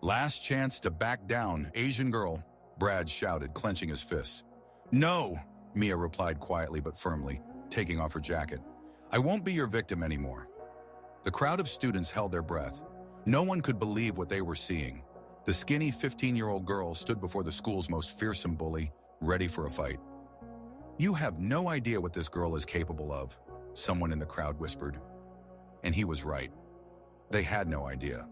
Last chance to back down, Asian girl, Brad shouted, clenching his fists. No, Mia replied quietly but firmly, taking off her jacket. I won't be your victim anymore. The crowd of students held their breath. No one could believe what they were seeing. The skinny 15-year-old girl stood before the school's most fearsome bully, ready for a fight. You have no idea what this girl is capable of, someone in the crowd whispered. And he was right. They had no idea.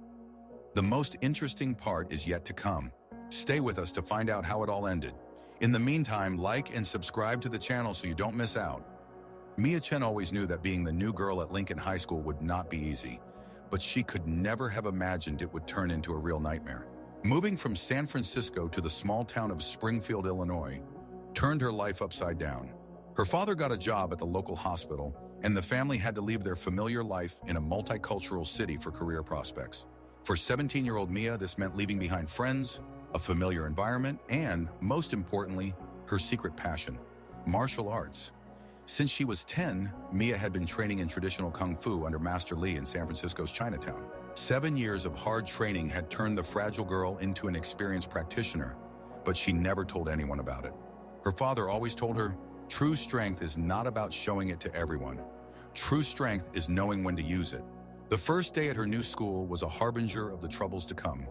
The most interesting part is yet to come. Stay with us to find out how it all ended. In the meantime, like and subscribe to the channel so you don't miss out. Mia Chen always knew that being the new girl at Lincoln High School would not be easy, but she could never have imagined it would turn into a real nightmare. Moving from San Francisco to the small town of Springfield, Illinois, turned her life upside down. Her father got a job at the local hospital, and the family had to leave their familiar life in a multicultural city for career prospects. For 17-year-old Mia, this meant leaving behind friends, a familiar environment, and, most importantly, her secret passion, martial arts. Since she was 10, Mia had been training in traditional Kung Fu under Master Lee in San Francisco's Chinatown. 7 years of hard training had turned the fragile girl into an experienced practitioner, but she never told anyone about it. Her father always told her, true strength is not about showing it to everyone. True strength is knowing when to use it. The first day at her new school was a harbinger of the troubles to come.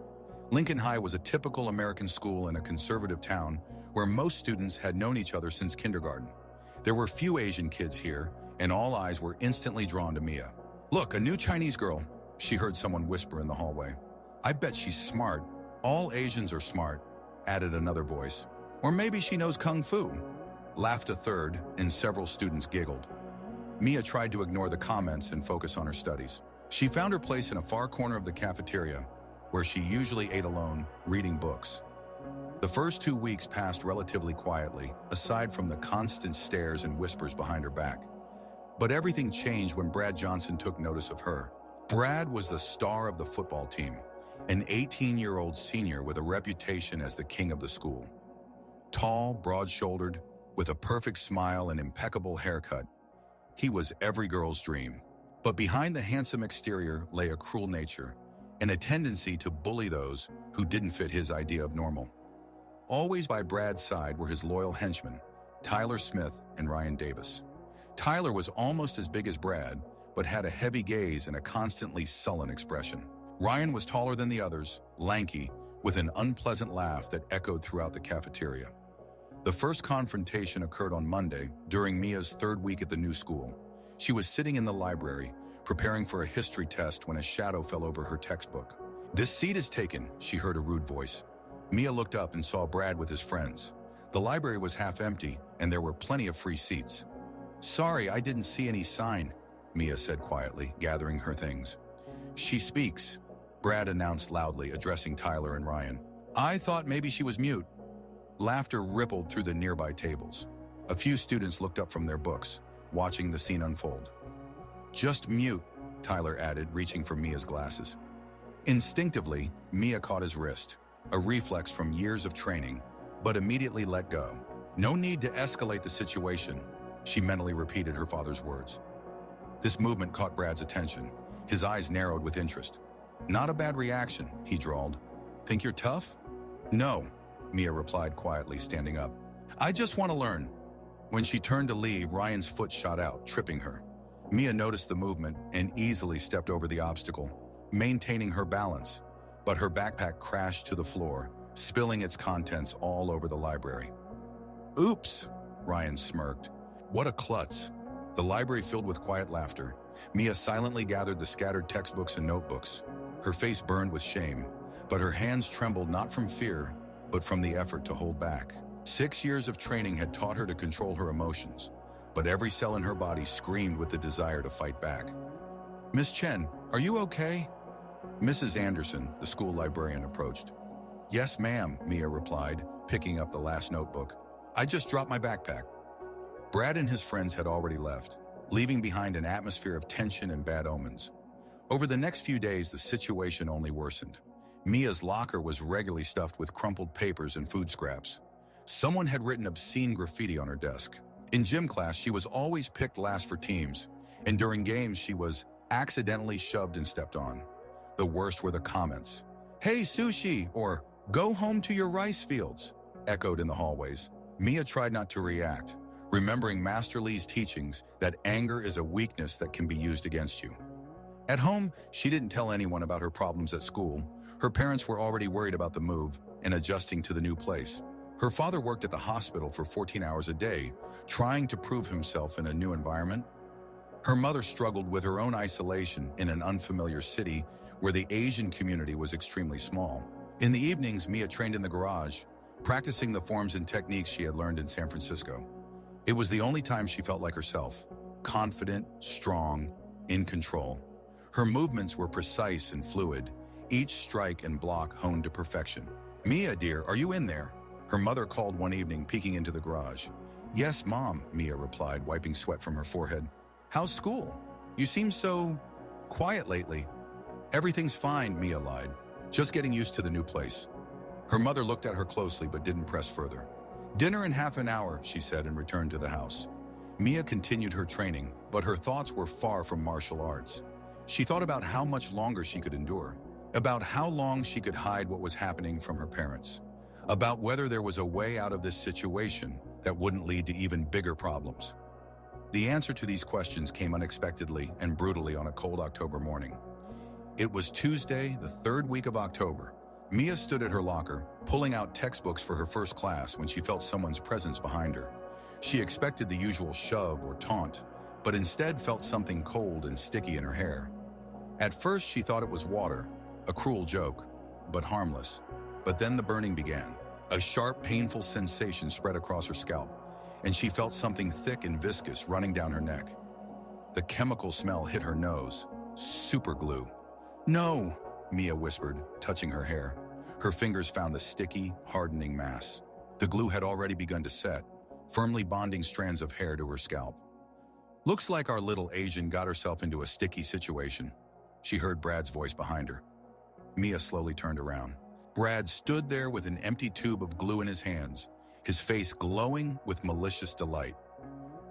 Lincoln High was a typical American school in a conservative town where most students had known each other since kindergarten. There were few Asian kids here, and all eyes were instantly drawn to Mia. Look, a new Chinese girl, she heard someone whisper in the hallway. I bet she's smart. All Asians are smart, added another voice. Or maybe she knows Kung Fu, laughed a third, and several students giggled. Mia tried to ignore the comments and focus on her studies. She found her place in a far corner of the cafeteria, where she usually ate alone, reading books. The first 2 weeks passed relatively quietly, aside from the constant stares and whispers behind her back. But everything changed when Brad Johnson took notice of her. Brad was the star of the football team, an 18-year-old senior with a reputation as the king of the school. Tall, broad-shouldered, with a perfect smile and impeccable haircut, he was every girl's dream. But behind the handsome exterior lay a cruel nature, and a tendency to bully those who didn't fit his idea of normal. Always by Brad's side were his loyal henchmen, Tyler Smith and Ryan Davis. Tyler was almost as big as Brad, but had a heavy gaze and a constantly sullen expression. Ryan was taller than the others, lanky, with an unpleasant laugh that echoed throughout the cafeteria. The first confrontation occurred on Monday, during Mia's third week at the new school. She was sitting in the library, preparing for a history test when a shadow fell over her textbook. This seat is taken, she heard a rude voice. Mia looked up and saw Brad with his friends. The library was half empty, and there were plenty of free seats. Sorry, I didn't see any sign, Mia said quietly, gathering her things. She speaks, Brad announced loudly, addressing Tyler and Ryan. I thought maybe she was mute. Laughter rippled through the nearby tables. A few students looked up from their books, watching the scene unfold. Just mute, Tyler added, reaching for Mia's glasses. Instinctively, Mia caught his wrist, a reflex from years of training, but immediately let go. No need to escalate the situation, she mentally repeated her father's words. This movement caught Brad's attention. His eyes narrowed with interest. Not a bad reaction, he drawled. Think you're tough? No, Mia replied quietly, standing up. I just want to learn. When she turned to leave, Ryan's foot shot out, tripping her. Mia noticed the movement and easily stepped over the obstacle, maintaining her balance, but her backpack crashed to the floor, spilling its contents all over the library. Oops, Ryan smirked. What a klutz. The library filled with quiet laughter. Mia silently gathered the scattered textbooks and notebooks. Her face burned with shame, but her hands trembled not from fear, but from the effort to hold back. 6 years of training had taught her to control her emotions, but every cell in her body screamed with the desire to fight back. Miss Chen, are you okay? Mrs. Anderson, the school librarian, approached. Yes, ma'am, Mia replied, picking up the last notebook. I just dropped my backpack. Brad and his friends had already left, leaving behind an atmosphere of tension and bad omens. Over the next few days, the situation only worsened. Mia's locker was regularly stuffed with crumpled papers and food scraps. Someone had written obscene graffiti on her desk. In gym class, she was always picked last for teams, and during games, she was accidentally shoved and stepped on. The worst were the comments. "Hey, sushi!" or "Go home to your rice fields," echoed in the hallways. Mia tried not to react, remembering Master Lee's teachings that anger is a weakness that can be used against you. At home, she didn't tell anyone about her problems at school. Her parents were already worried about the move and adjusting to the new place. Her father worked at the hospital for 14 hours a day, trying to prove himself in a new environment. Her mother struggled with her own isolation in an unfamiliar city where the Asian community was extremely small. In the evenings, Mia trained in the garage, practicing the forms and techniques she had learned in San Francisco. It was the only time she felt like herself, confident, strong, in control. Her movements were precise and fluid, each strike and block honed to perfection. "Mia, dear, are you in there?" Her mother called one evening, peeking into the garage. "Yes, Mom," Mia replied, wiping sweat from her forehead. "How's school? You seem so quiet lately." "Everything's fine," Mia lied. "Just getting used to the new place." Her mother looked at her closely but didn't press further. "Dinner in half an hour," she said, and returned to the house. Mia continued her training, but her thoughts were far from martial arts. She thought about how much longer she could endure, about how long she could hide what was happening from her parents, about whether there was a way out of this situation that wouldn't lead to even bigger problems. The answer to these questions came unexpectedly and brutally on a cold October morning. It was Tuesday, the third week of October. Mia stood at her locker, pulling out textbooks for her first class when she felt someone's presence behind her. She expected the usual shove or taunt, but instead felt something cold and sticky in her hair. At first, she thought it was water, a cruel joke, but harmless. But then the burning began. A sharp, painful sensation spread across her scalp, and she felt something thick and viscous running down her neck. The chemical smell hit her nose. Super glue. "No," Mia whispered, touching her hair. Her fingers found the sticky, hardening mass. The glue had already begun to set, firmly bonding strands of hair to her scalp. "Looks like our little Asian got herself into a sticky situation," she heard Brad's voice behind her. Mia slowly turned around. Brad stood there with an empty tube of glue in his hands, his face glowing with malicious delight.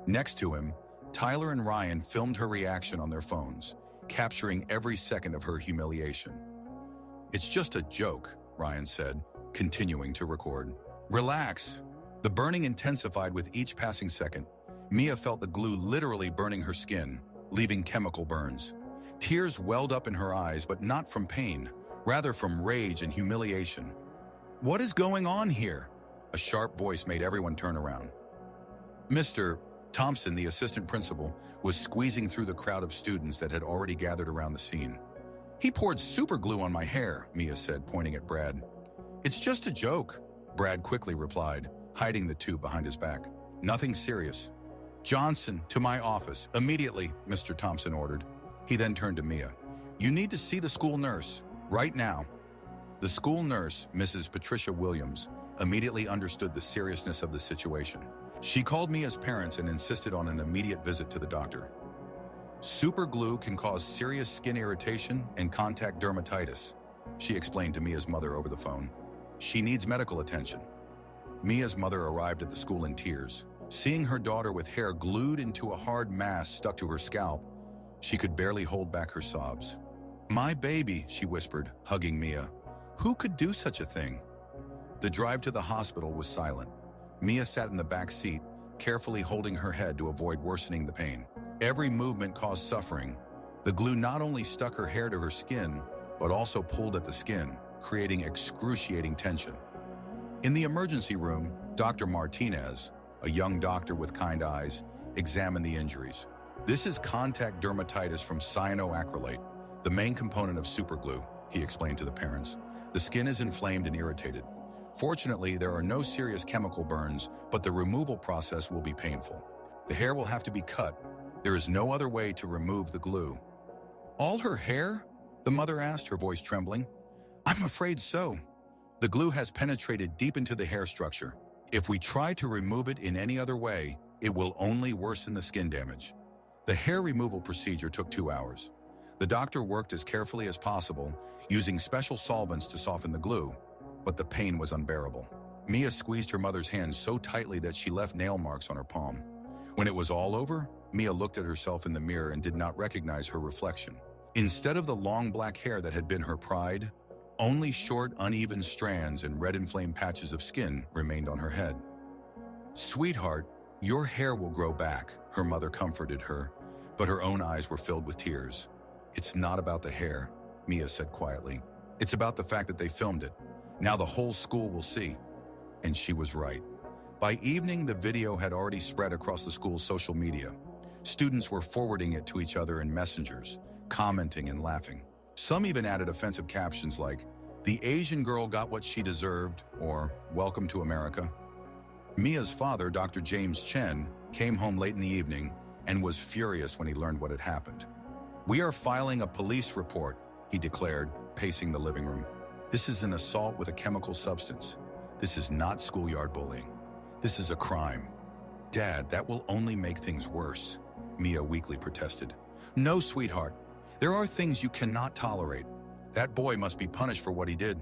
Next to him, Tyler and Ryan filmed her reaction on their phones, capturing every second of her humiliation. "It's just a joke," Ryan said, continuing to record. "Relax." The burning intensified with each passing second. Mia felt the glue literally burning her skin, leaving chemical burns. Tears welled up in her eyes, but not from pain, rather from rage and humiliation. "What is going on here?" A sharp voice made everyone turn around. Mr. Thompson, the assistant principal, was squeezing through the crowd of students that had already gathered around the scene. "He poured super glue on my hair," Mia said, pointing at Brad. "It's just a joke," Brad quickly replied, hiding the tube behind his back. "Nothing serious." "Johnson, to my office, immediately," Mr. Thompson ordered. He then turned to Mia. "You need to see the school nurse, right now." The school nurse, Mrs. Patricia Williams, immediately understood the seriousness of the situation. She called Mia's parents and insisted on an immediate visit to the doctor. "Super glue can cause serious skin irritation and contact dermatitis," she explained to Mia's mother over the phone. "She needs medical attention." Mia's mother arrived at the school in tears. Seeing her daughter with hair glued into a hard mass stuck to her scalp, she could barely hold back her sobs. "My baby," she whispered, hugging Mia. "Who could do such a thing?" The drive to the hospital was silent. Mia sat in the back seat, carefully holding her head to avoid worsening the pain. Every movement caused suffering. The glue not only stuck her hair to her skin, but also pulled at the skin, creating excruciating tension. In the emergency room, Dr. Martinez, a young doctor with kind eyes, examined the injuries. "This is contact dermatitis from cyanoacrylate, the main component of superglue," he explained to the parents. "The skin is inflamed and irritated. Fortunately, there are no serious chemical burns, but the removal process will be painful. The hair will have to be cut. There is no other way to remove the glue." "All her hair?" the mother asked, her voice trembling. "I'm afraid so. The glue has penetrated deep into the hair structure. If we try to remove it in any other way, it will only worsen the skin damage." The hair removal procedure took 2 hours. The doctor worked as carefully as possible, using special solvents to soften the glue, but the pain was unbearable. Mia squeezed her mother's hand so tightly that she left nail marks on her palm. When it was all over, Mia looked at herself in the mirror and did not recognize her reflection. Instead of the long black hair that had been her pride, Only short, uneven strands and red inflamed patches of skin remained on her head. "Sweetheart, your hair will grow back," her mother comforted her, but her own eyes were filled with tears. "It's not about the hair," Mia said quietly. "It's about the fact that they filmed it. Now the whole school will see." And she was right. By evening, the video had already spread across the school's social media. Students were forwarding it to each other in messengers, commenting and laughing. Some even added offensive captions like, "The Asian girl got what she deserved," or "Welcome to America." Mia's father, Dr. James Chen, came home late in the evening and was furious when he learned what had happened. "We are filing a police report," he declared, pacing the living room. "This is an assault with a chemical substance. This is not schoolyard bullying. This is a crime." "Dad, that will only make things worse," Mia weakly protested. "No, sweetheart. There are things you cannot tolerate. That boy must be punished for what he did."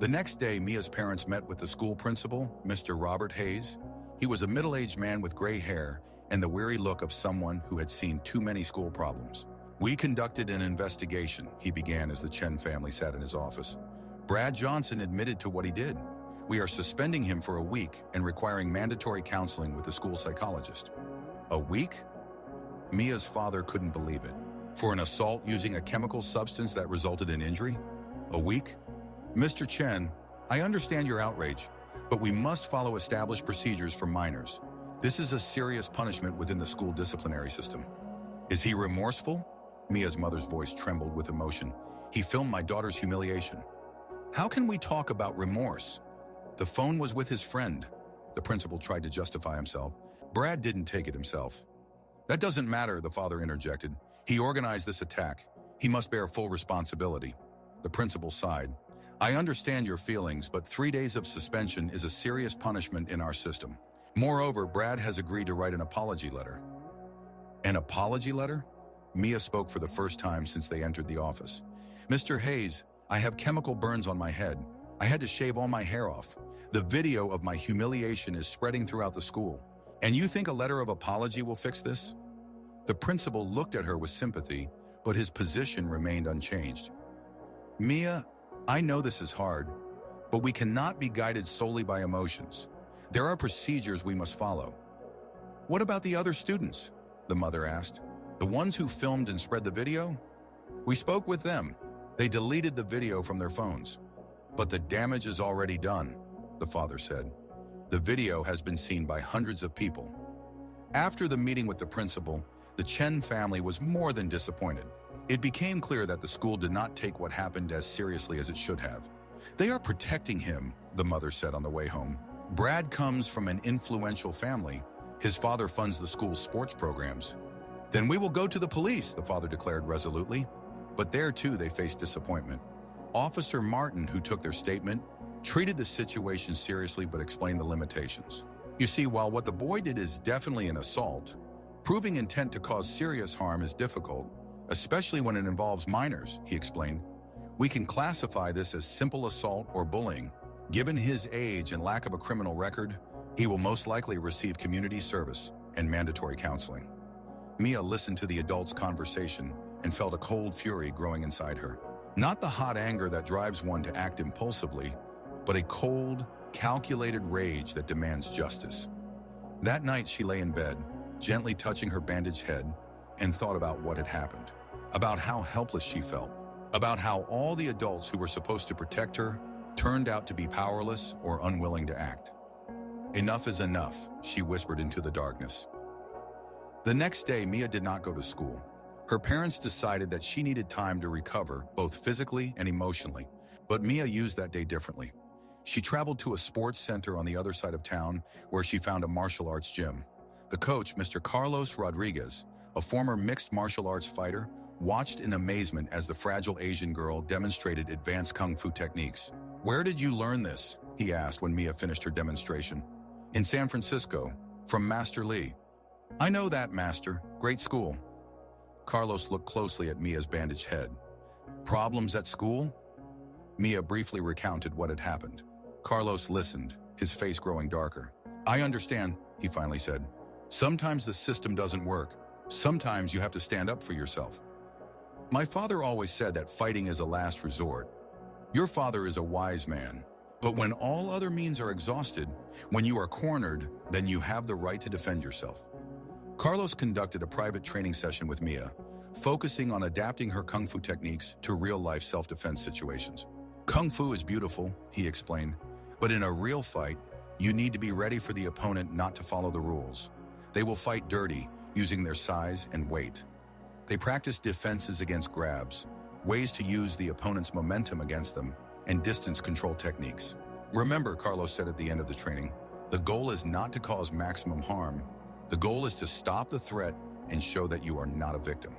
The next day, Mia's parents met with the school principal, Mr. Robert Hayes. He was a middle-aged man with gray hair and the weary look of someone who had seen too many school problems. "We conducted an investigation," he began as the Chen family sat in his office. "Brad Johnson admitted to what he did. We are suspending him for a week and requiring mandatory counseling with the school psychologist." "A week?" Mia's father couldn't believe it. "For an assault using a chemical substance that resulted in injury? A week? Mr. Chen, I understand your outrage, but we must follow established procedures for minors. This is a serious punishment within the school disciplinary system." "Is he remorseful?" Mia's mother's voice trembled with emotion. "He filmed my daughter's humiliation." "How can we talk about remorse? The phone was with his friend." The principal tried to justify himself. "Brad didn't take it himself." "That doesn't matter," the father interjected. "He organized this attack. He must bear full responsibility." The principal sighed. "I understand your feelings, but 3 days of suspension is a serious punishment in our system. Moreover, Brad has agreed to write an apology letter." "An apology letter?" Mia spoke for the first time since they entered the office. "Mr. Hayes, I have chemical burns on my head. I had to shave all my hair off. The video of my humiliation is spreading throughout the school. And you think a letter of apology will fix this?" The principal looked at her with sympathy, but his position remained unchanged. "Mia, I know this is hard, but we cannot be guided solely by emotions. There are procedures we must follow." "What about the other students?" the mother asked. "The ones who filmed and spread the video?" "We spoke with them. They deleted the video from their phones." "But the damage is already done," the father said. "The video has been seen by hundreds of people." After the meeting with the principal, the Chen family was more than disappointed. It became clear that the school did not take what happened as seriously as it should have. "They are protecting him," the mother said on the way home. "Brad comes from an influential family. His father funds the school's sports programs." "Then we will go to the police," the father declared resolutely. But there too they faced disappointment. Officer Martin, who took their statement, treated the situation seriously but explained the limitations. "You see, while what the boy did is definitely an assault, proving intent to cause serious harm is difficult, especially when it involves minors," he explained. "We can classify this as simple assault or bullying. Given his age and lack of a criminal record, he will most likely receive community service and mandatory counseling." Mia listened to the adults' conversation and felt a cold fury growing inside her. Not the hot anger that drives one to act impulsively, but a cold, calculated rage that demands justice. That night she lay in bed, gently touching her bandaged head, and thought about what had happened, about how helpless she felt, about how all the adults who were supposed to protect her turned out to be powerless or unwilling to act. "Enough is enough," she whispered into the darkness. The next day, Mia did not go to school. Her parents decided that she needed time to recover, both physically and emotionally, but Mia used that day differently. She traveled to a sports center on the other side of town where she found a martial arts gym. The coach, Mr. Carlos Rodriguez, a former mixed martial arts fighter, watched in amazement as the fragile Asian girl demonstrated advanced kung fu techniques. "Where did you learn this?" he asked when Mia finished her demonstration. "In San Francisco, from Master Lee." "I know that, Master. Great school." Carlos looked closely at Mia's bandaged head. "Problems at school?" Mia briefly recounted what had happened. Carlos listened, his face growing darker. "I understand," he finally said. "Sometimes the system doesn't work. Sometimes you have to stand up for yourself. My father always said that fighting is a last resort. Your father is a wise man, but when all other means are exhausted, when you are cornered, then you have the right to defend yourself. Carlos conducted a private training session with Mia, focusing on adapting her kung fu techniques to real-life self-defense situations. Kung fu is beautiful, he explained, but in a real fight, you need to be ready for the opponent not to follow the rules. They will fight dirty, using their size and weight. They practice defenses against grabs, ways to use the opponent's momentum against them, and distance control techniques. Remember, Carlos said at the end of the training, the goal is not to cause maximum harm. The goal is to stop the threat and show that you are not a victim.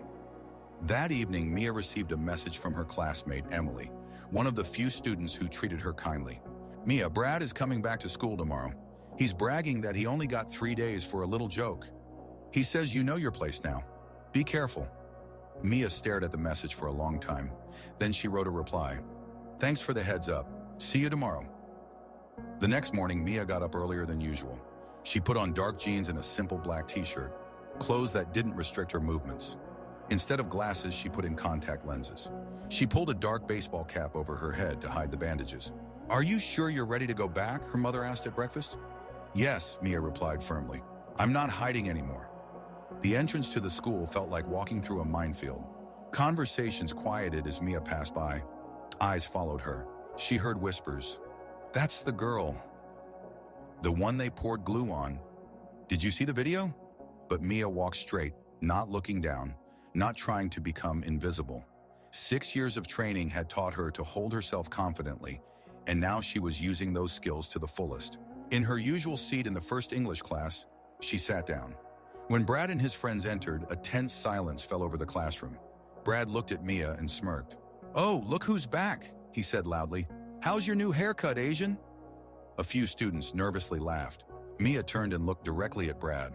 That evening, Mia received a message from her classmate, Emily, one of the few students who treated her kindly. Mia, Brad is coming back to school tomorrow. He's bragging that he only got 3 days for a little joke. He says you know your place now. Be careful. Mia stared at the message for a long time. Then she wrote a reply. Thanks for the heads up. See you tomorrow. The next morning, Mia got up earlier than usual. She put on dark jeans and a simple black t-shirt, clothes that didn't restrict her movements. Instead of glasses, she put in contact lenses. She pulled a dark baseball cap over her head to hide the bandages. Are you sure you're ready to go back? Her mother asked at breakfast. Yes, Mia replied firmly. I'm not hiding anymore. The entrance to the school felt like walking through a minefield. Conversations quieted as Mia passed by. Eyes followed her. She heard whispers. That's the girl. The one they poured glue on. Did you see the video? But Mia walked straight, not looking down, not trying to become invisible. 6 years of training had taught her to hold herself confidently, and now she was using those skills to the fullest. In her usual seat in the first English class, she sat down. When Brad and his friends entered, a tense silence fell over the classroom. Brad looked at Mia and smirked. Oh, look who's back, he said loudly. How's your new haircut, Asian? A few students nervously laughed. Mia turned and looked directly at Brad.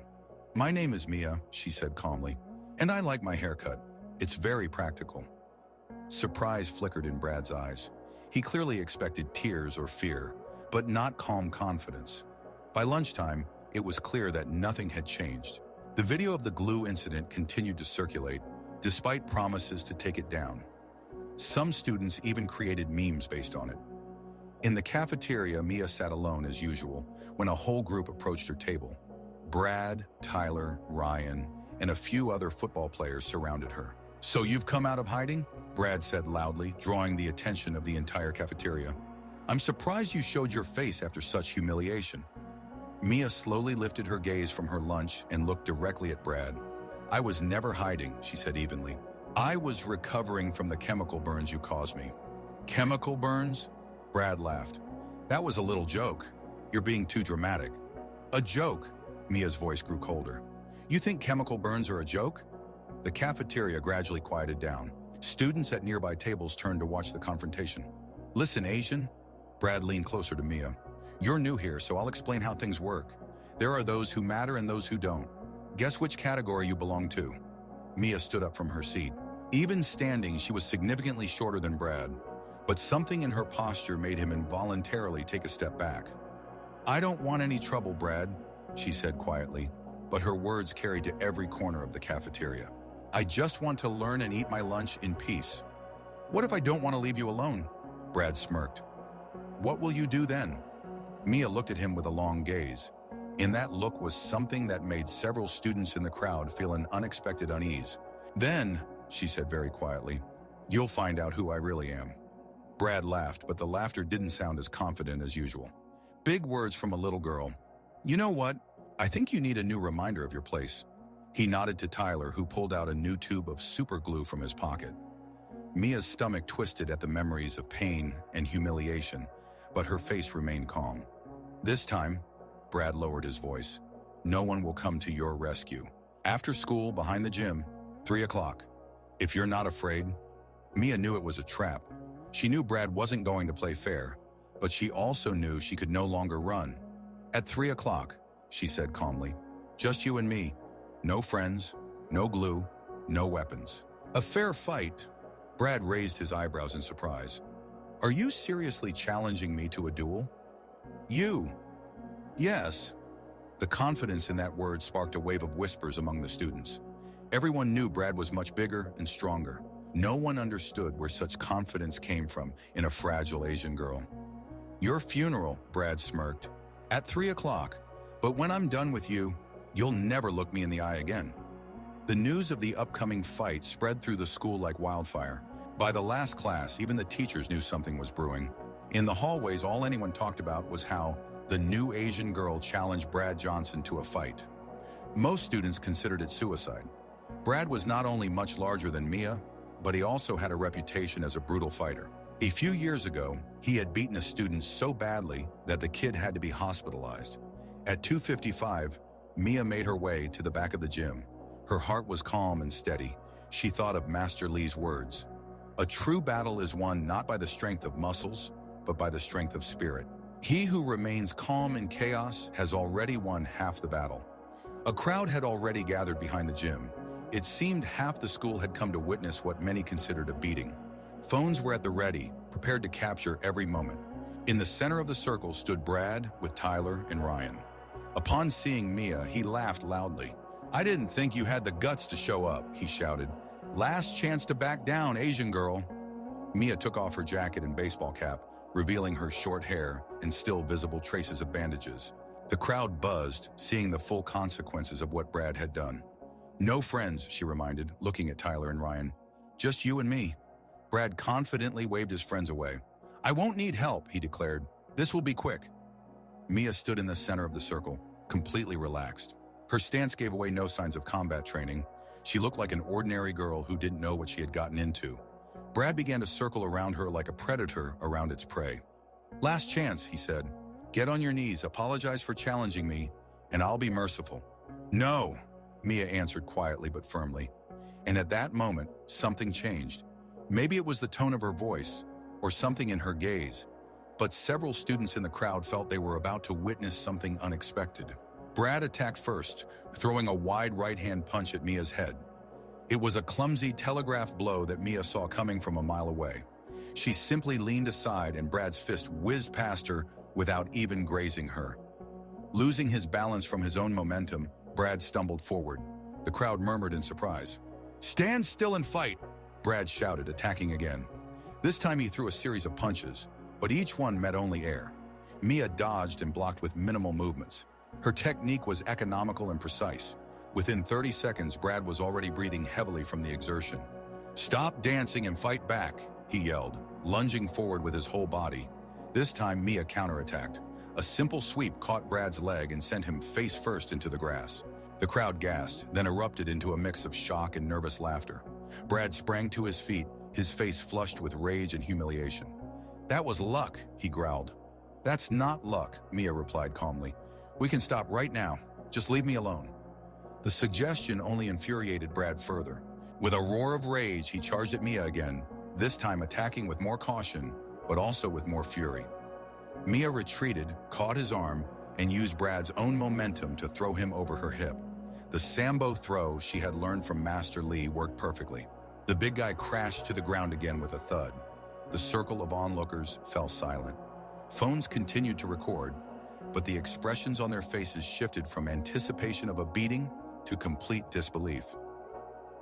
My name is Mia, she said calmly, and I like my haircut. It's very practical. Surprise flickered in Brad's eyes. He clearly expected tears or fear, but not calm confidence. By lunchtime, it was clear that nothing had changed. The video of the glue incident continued to circulate, despite promises to take it down. Some students even created memes based on it. In the cafeteria, Mia sat alone as usual when a whole group approached her table. Brad, Tyler, Ryan, and a few other football players surrounded her. So you've come out of hiding? Brad said loudly, drawing the attention of the entire cafeteria. I'm surprised you showed your face after such humiliation. Mia slowly lifted her gaze from her lunch and looked directly at Brad. I was never hiding, she said evenly. I was recovering from the chemical burns you caused me. Chemical burns? Brad laughed. That was a little joke. You're being too dramatic. A joke? Mia's voice grew colder. You think chemical burns are a joke? The cafeteria gradually quieted down. Students at nearby tables turned to watch the confrontation. Listen, Asian. Brad leaned closer to Mia. You're new here, so I'll explain how things work. There are those who matter and those who don't. Guess which category you belong to. Mia stood up from her seat. Even standing, she was significantly shorter than Brad, but something in her posture made him involuntarily take a step back. I don't want any trouble, Brad, she said quietly, but her words carried to every corner of the cafeteria. I just want to learn and eat my lunch in peace. What if I don't want to leave you alone? Brad smirked. What will you do then? Mia looked at him with a long gaze. In that look was something that made several students in the crowd feel an unexpected unease. Then, she said very quietly, you'll find out who I really am. Brad laughed, but the laughter didn't sound as confident as usual. Big words from a little girl. You know what? I think you need a new reminder of your place. He nodded to Tyler, who pulled out a new tube of super glue from his pocket. Mia's stomach twisted at the memories of pain and humiliation, but her face remained calm. This time, Brad lowered his voice. No one will come to your rescue. After school, behind the gym, 3 o'clock. If you're not afraid. Mia knew it was a trap. She knew Brad wasn't going to play fair, but she also knew she could no longer run. At 3 o'clock, she said calmly. Just you and me. No friends, no glue, no weapons. A fair fight? Brad raised his eyebrows in surprise. Are you seriously challenging me to a duel? You? Yes. The confidence in that word sparked a wave of whispers among the students. Everyone knew Brad was much bigger and stronger. No one understood where such confidence came from in a fragile Asian girl. "Your funeral," Brad smirked. "At 3 o'clock. But when I'm done with you, you'll never look me in the eye again." The news of the upcoming fight spread through the school like wildfire. By the last class, even the teachers knew something was brewing. In the hallways, all anyone talked about was how the new Asian girl challenged Brad Johnson to a fight. Most students considered it suicide. Brad was not only much larger than Mia, but he also had a reputation as a brutal fighter. A few years ago, he had beaten a student so badly that the kid had to be hospitalized. At 2:55, Mia made her way to the back of the gym. Her heart was calm and steady. She thought of Master Lee's words. "A true battle is won not by the strength of muscles, but by the strength of spirit. He who remains calm in chaos has already won half the battle." A crowd had already gathered behind the gym. It seemed half the school had come to witness what many considered a beating. Phones were at the ready, prepared to capture every moment. In the center of the circle stood Brad with Tyler and Ryan. Upon seeing Mia, he laughed loudly. "I didn't think you had the guts to show up," he shouted. "Last chance to back down, Asian girl." Mia took off her jacket and baseball cap, revealing her short hair and still visible traces of bandages. The crowd buzzed, seeing the full consequences of what Brad had done. "No friends," she reminded, looking at Tyler and Ryan. "Just you and me." Brad confidently waved his friends away. "I won't need help," he declared. "This will be quick." Mia stood in the center of the circle, completely relaxed. Her stance gave away no signs of combat training. She looked like an ordinary girl who didn't know what she had gotten into. Brad began to circle around her like a predator around its prey. "Last chance," he said. "Get on your knees, apologize for challenging me, and I'll be merciful." "No," Mia answered quietly but firmly. And at that moment, something changed. Maybe it was the tone of her voice, or something in her gaze, but several students in the crowd felt they were about to witness something unexpected. Brad attacked first, throwing a wide right-hand punch at Mia's head. It was a clumsy, telegraphed blow that Mia saw coming from a mile away. She simply leaned aside and Brad's fist whizzed past her without even grazing her. Losing his balance from his own momentum, Brad stumbled forward. The crowd murmured in surprise. "Stand still and fight!" Brad shouted, attacking again. This time he threw a series of punches, but each one met only air. Mia dodged and blocked with minimal movements. Her technique was economical and precise. Within 30 seconds, Brad was already breathing heavily from the exertion. "Stop dancing and fight back," he yelled, lunging forward with his whole body. This time, Mia counterattacked. A simple sweep caught Brad's leg and sent him face first into the grass. The crowd gasped, then erupted into a mix of shock and nervous laughter. Brad sprang to his feet, his face flushed with rage and humiliation. "That was luck," he growled. "That's not luck," Mia replied calmly. "We can stop right now. Just leave me alone." The suggestion only infuriated Brad further. With a roar of rage, he charged at Mia again, this time attacking with more caution, but also with more fury. Mia retreated, caught his arm, and used Brad's own momentum to throw him over her hip. The Sambo throw she had learned from Master Lee worked perfectly. The big guy crashed to the ground again with a thud. The circle of onlookers fell silent. Phones continued to record, but the expressions on their faces shifted from anticipation of a beating to complete disbelief.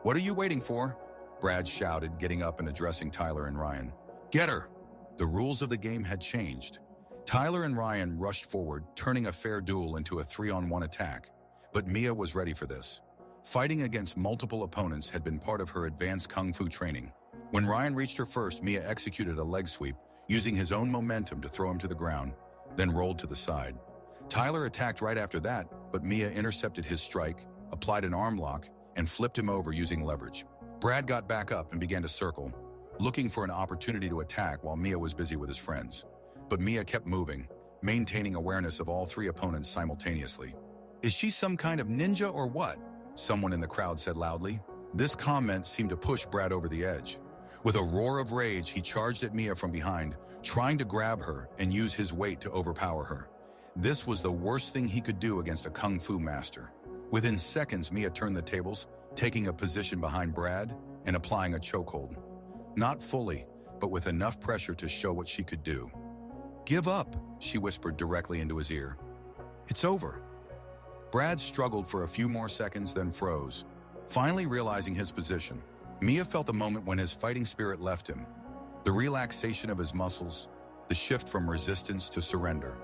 "What are you waiting for?" Brad shouted, getting up and addressing Tyler and Ryan. "Get her!" The rules of the game had changed. Tyler and Ryan rushed forward, turning a fair duel into a 3-on-1 attack. But Mia was ready for this. Fighting against multiple opponents had been part of her advanced kung fu training. When Ryan reached her first, Mia executed a leg sweep, using his own momentum to throw him to the ground, then rolled to the side. Tyler attacked right after that, but Mia intercepted his strike, applied an arm lock, and flipped him over using leverage. Brad got back up and began to circle, looking for an opportunity to attack while Mia was busy with his friends. But Mia kept moving, maintaining awareness of all three opponents simultaneously. "Is she some kind of ninja or what?" someone in the crowd said loudly. This comment seemed to push Brad over the edge. With a roar of rage, he charged at Mia from behind, trying to grab her and use his weight to overpower her. This was the worst thing he could do against a kung fu master. Within seconds, Mia turned the tables, taking a position behind Brad and applying a chokehold. Not fully, but with enough pressure to show what she could do. "Give up," she whispered directly into his ear. "It's over." Brad struggled for a few more seconds, then froze. Finally realizing his position, Mia felt the moment when his fighting spirit left him, the relaxation of his muscles, the shift from resistance to surrender.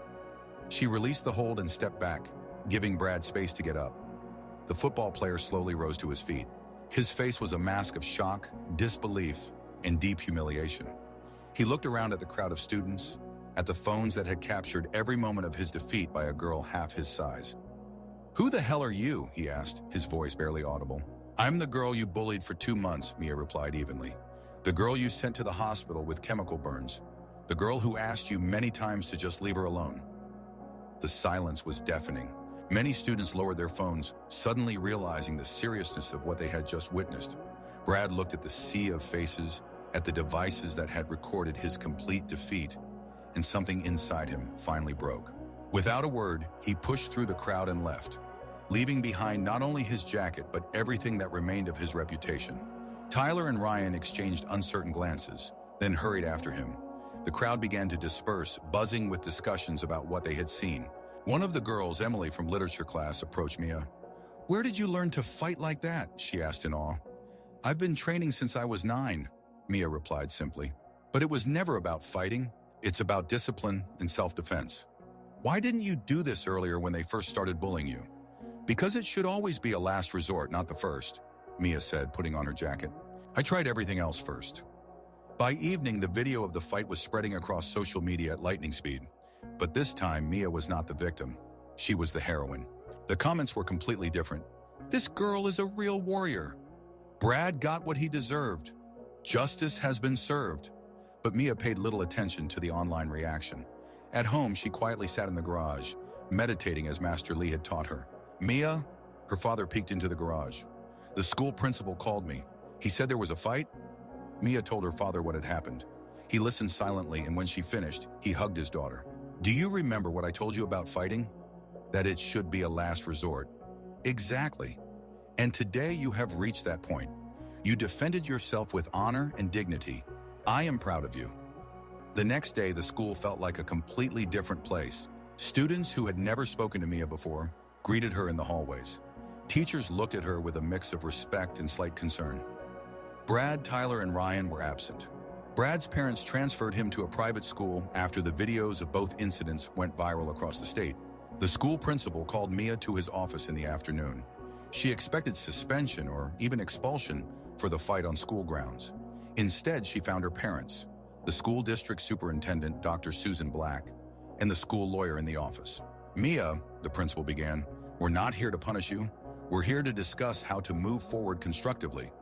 She released the hold and stepped back, giving Brad space to get up. The football player slowly rose to his feet. His face was a mask of shock, disbelief, and deep humiliation. He looked around at the crowd of students, at the phones that had captured every moment of his defeat by a girl half his size. "Who the hell are you?" he asked, his voice barely audible. "I'm the girl you bullied for 2 months," Mia replied evenly. "The girl you sent to the hospital with chemical burns. The girl who asked you many times to just leave her alone." The silence was deafening. Many students lowered their phones, suddenly realizing the seriousness of what they had just witnessed. Brad looked at the sea of faces, at the devices that had recorded his complete defeat, and something inside him finally broke. Without a word, he pushed through the crowd and left, leaving behind not only his jacket but everything that remained of his reputation. Tyler and Ryan exchanged uncertain glances, then hurried after him. The crowd began to disperse, buzzing with discussions about what they had seen. One of the girls, Emily from literature class, approached Mia. "Where did you learn to fight like that?" she asked in awe. "I've been training since I was 9, Mia replied simply. "But it was never about fighting. It's about discipline and self-defense." "Why didn't you do this earlier when they first started bullying you?" "Because it should always be a last resort, not the first," Mia said, putting on her jacket. "I tried everything else first." By evening, the video of the fight was spreading across social media at lightning speed. But this time, Mia was not the victim. She was the heroine. The comments were completely different. "This girl is a real warrior." "Brad got what he deserved." "Justice has been served." But Mia paid little attention to the online reaction. At home, she quietly sat in the garage, meditating as Master Lee had taught her. "Mia," her father peeked into the garage. "The school principal called me. He said there was a fight." Mia told her father what had happened. He listened silently, and when she finished, he hugged his daughter. "Do you remember what I told you about fighting? That it should be a last resort." "Exactly. And today you have reached that point. You defended yourself with honor and dignity. I am proud of you." The next day, the school felt like a completely different place. Students who had never spoken to Mia before greeted her in the hallways. Teachers looked at her with a mix of respect and slight concern. Brad, Tyler, and Ryan were absent. Brad's parents transferred him to a private school after the videos of both incidents went viral across the state. The school principal called Mia to his office in the afternoon. She expected suspension or even expulsion for the fight on school grounds. Instead, she found her parents, the school district superintendent, Dr. Susan Black, and the school lawyer in the office. "Mia," the principal began, "we're not here to punish you. We're here to discuss how to move forward constructively."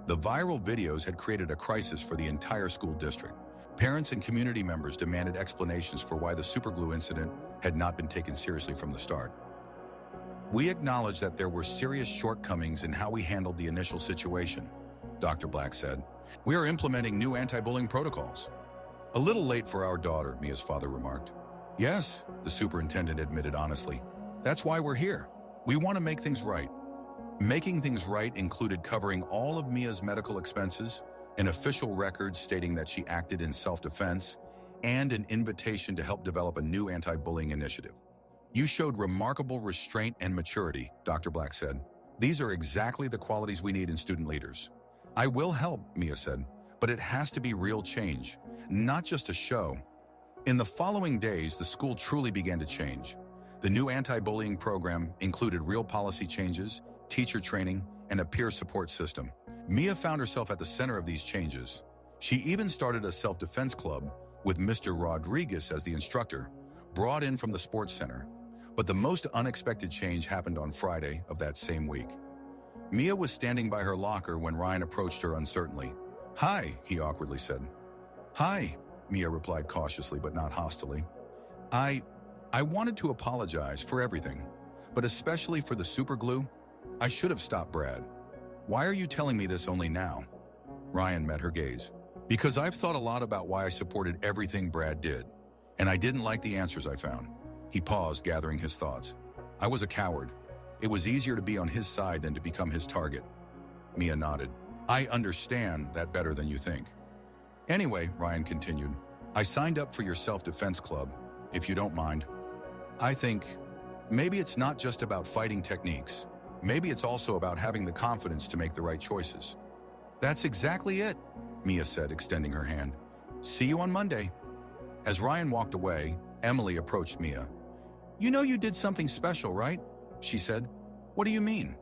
The viral videos had created a crisis for the entire school district. Parents and community members demanded explanations for why the superglue incident had not been taken seriously from the start. "We acknowledge that there were serious shortcomings in how we handled the initial situation," Dr. Black said. "We are implementing new anti-bullying protocols." "A little late for our daughter," Mia's father remarked. "Yes," the superintendent admitted honestly. "That's why we're here. We want to make things right." Making things right included covering all of Mia's medical expenses, an official record stating that she acted in self-defense, and an invitation to help develop a new anti-bullying initiative. "You showed remarkable restraint and maturity," Dr. Black said. "These are exactly the qualities we need in student leaders." "I will help," Mia said, "but it has to be real change, not just a show." In the following days, the school truly began to change. The new anti-bullying program included real policy changes, teacher training, and a peer support system. Mia found herself at the center of these changes. She even started a self-defense club with Mr. Rodriguez as the instructor, brought in from the sports center. But the most unexpected change happened on Friday of that same week. Mia was standing by her locker when Ryan approached her uncertainly. "Hi," he awkwardly said. "Hi," Mia replied cautiously but not hostilely. I wanted to apologize for everything, but especially for the superglue. I should have stopped Brad. Why are you telling me this only now?" Ryan met her gaze. "Because I've thought a lot about why I supported everything Brad did, and I didn't like the answers I found." He paused, gathering his thoughts. "I was a coward. It was easier to be on his side than to become his target." Mia nodded. "I understand that better than you think." "Anyway," Ryan continued, "I signed up for your self-defense club, if you don't mind. I think maybe it's not just about fighting techniques. Maybe it's also about having the confidence to make the right choices." That's exactly it, Mia said, extending her hand. See you on Monday. As Ryan walked away, Emily approached Mia. You know you did something special, right? She said. What do you mean?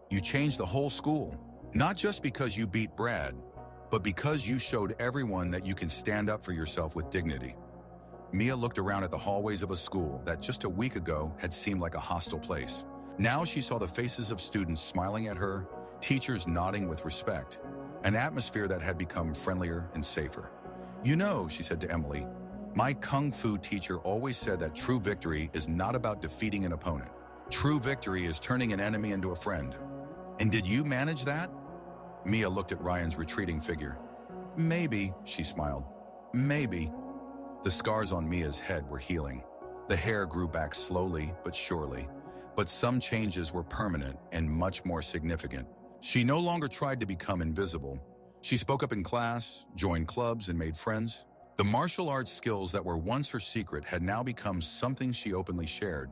You changed the whole school. Not just because you beat Brad, but because you showed everyone that you can stand up for yourself with dignity. Mia looked around at the hallways of a school that just a week ago had seemed like a hostile place. Now she saw the faces of students smiling at her, teachers nodding with respect, an atmosphere that had become friendlier and safer. You know, she said to Emily, my kung fu teacher always said that true victory is not about defeating an opponent. True victory is turning an enemy into a friend. And did you manage that? Mia looked at Ryan's retreating figure. Maybe, she smiled. Maybe. The scars on Mia's head were healing. The hair grew back slowly but surely. But some changes were permanent and much more significant. She no longer tried to become invisible. She spoke up in class, joined clubs, and made friends. The martial arts skills that were once her secret had now become something she openly shared,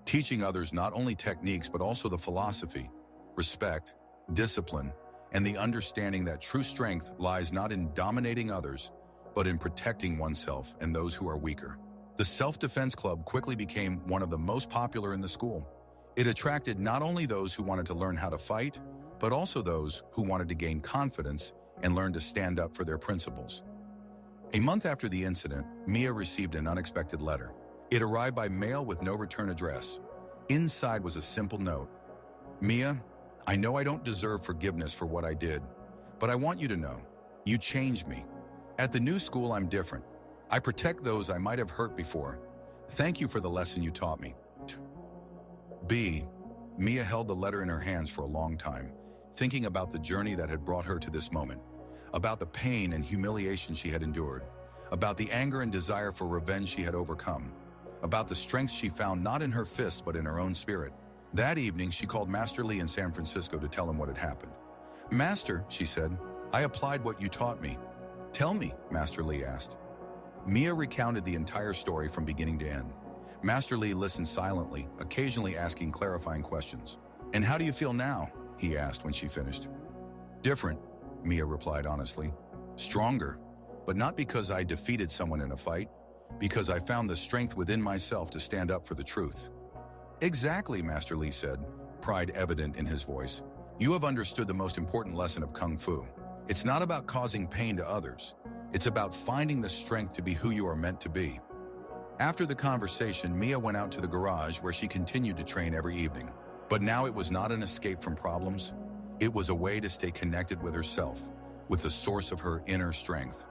teaching others not only techniques but also the philosophy, respect, discipline, and the understanding that true strength lies not in dominating others, but in protecting oneself and those who are weaker. The self-defense club quickly became one of the most popular in the school. It attracted not only those who wanted to learn how to fight, but also those who wanted to gain confidence and learn to stand up for their principles. A month after the incident, Mia received an unexpected letter. It arrived by mail with no return address. Inside was a simple note. Mia, I know I don't deserve forgiveness for what I did, but I want you to know, you changed me. At the new school, I'm different. I protect those I might have hurt before. Thank you for the lesson you taught me. Mia held the letter in her hands for a long time, thinking about the journey that had brought her to this moment, about the pain and humiliation she had endured, about the anger and desire for revenge she had overcome, about the strength she found not in her fist but in her own spirit. That evening, she called Master Lee in San Francisco to tell him what had happened. Master, she said, I applied what you taught me. Tell me, Master Lee asked. Mia recounted the entire story from beginning to end. Master Lee listened silently, occasionally asking clarifying questions. And how do you feel now? He asked when she finished. Different, Mia replied honestly. Stronger, but not because I defeated someone in a fight, because I found the strength within myself to stand up for the truth. Exactly, Master Lee said, pride evident in his voice. You have understood the most important lesson of Kung Fu. It's not about causing pain to others. It's about finding the strength to be who you are meant to be. After the conversation, Mia went out to the garage where she continued to train every evening. But now it was not an escape from problems. It was a way to stay connected with herself, with the source of her inner strength.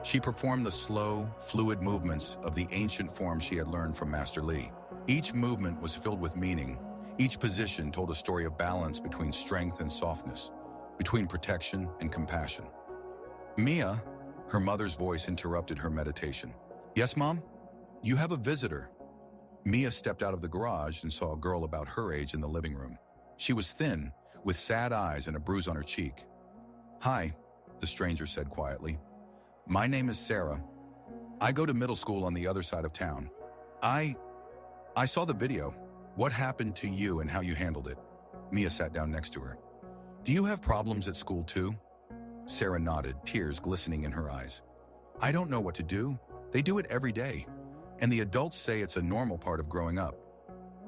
She performed the slow, fluid movements of the ancient form she had learned from Master Lee. Each movement was filled with meaning. Each position told a story of balance between strength and softness, between protection and compassion. Mia, her mother's voice interrupted her meditation. Yes, Mom? You have a visitor. Mia stepped out of the garage and saw a girl about her age in the living room. She was thin, with sad eyes and a bruise on her cheek. Hi, the stranger said quietly. My name is Sarah. I go to middle school on the other side of town. I saw the video. What happened to you and how you handled it? Mia sat down next to her. Do you have problems at school too? Sarah nodded, tears glistening in her eyes. I don't know what to do. They do it every day. And the adults say it's a normal part of growing up.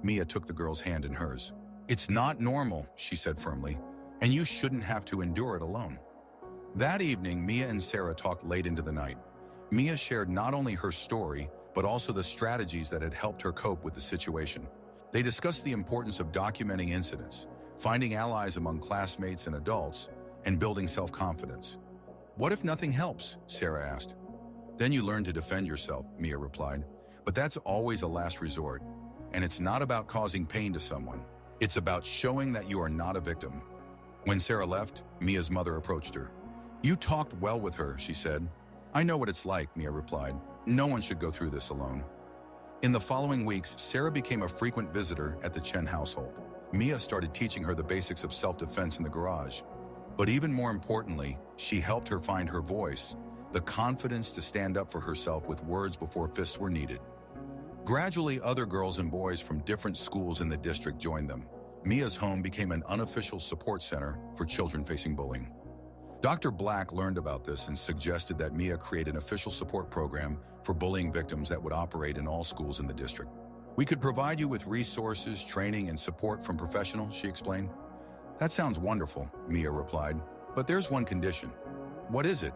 Mia took the girl's hand in hers. It's not normal, she said firmly, and you shouldn't have to endure it alone. That evening, Mia and Sarah talked late into the night. Mia shared not only her story, but also the strategies that had helped her cope with the situation. They discussed the importance of documenting incidents, finding allies among classmates and adults, and building self-confidence. What if nothing helps? Sarah asked. Then you learn to defend yourself, Mia replied. But that's always a last resort. And it's not about causing pain to someone. It's about showing that you are not a victim. When Sarah left, Mia's mother approached her. You talked well with her, she said. I know what it's like, Mia replied. No one should go through this alone. In the following weeks, Sarah became a frequent visitor at the Chen household. Mia started teaching her the basics of self-defense in the garage. But even more importantly, she helped her find her voice, the confidence to stand up for herself with words before fists were needed. Gradually, other girls and boys from different schools in the district joined them. Mia's home became an unofficial support center for children facing bullying. Dr. Black learned about this and suggested that Mia create an official support program for bullying victims that would operate in all schools in the district. We could provide you with resources, training, and support from professionals, she explained. That sounds wonderful, Mia replied, but there's one condition. What is it?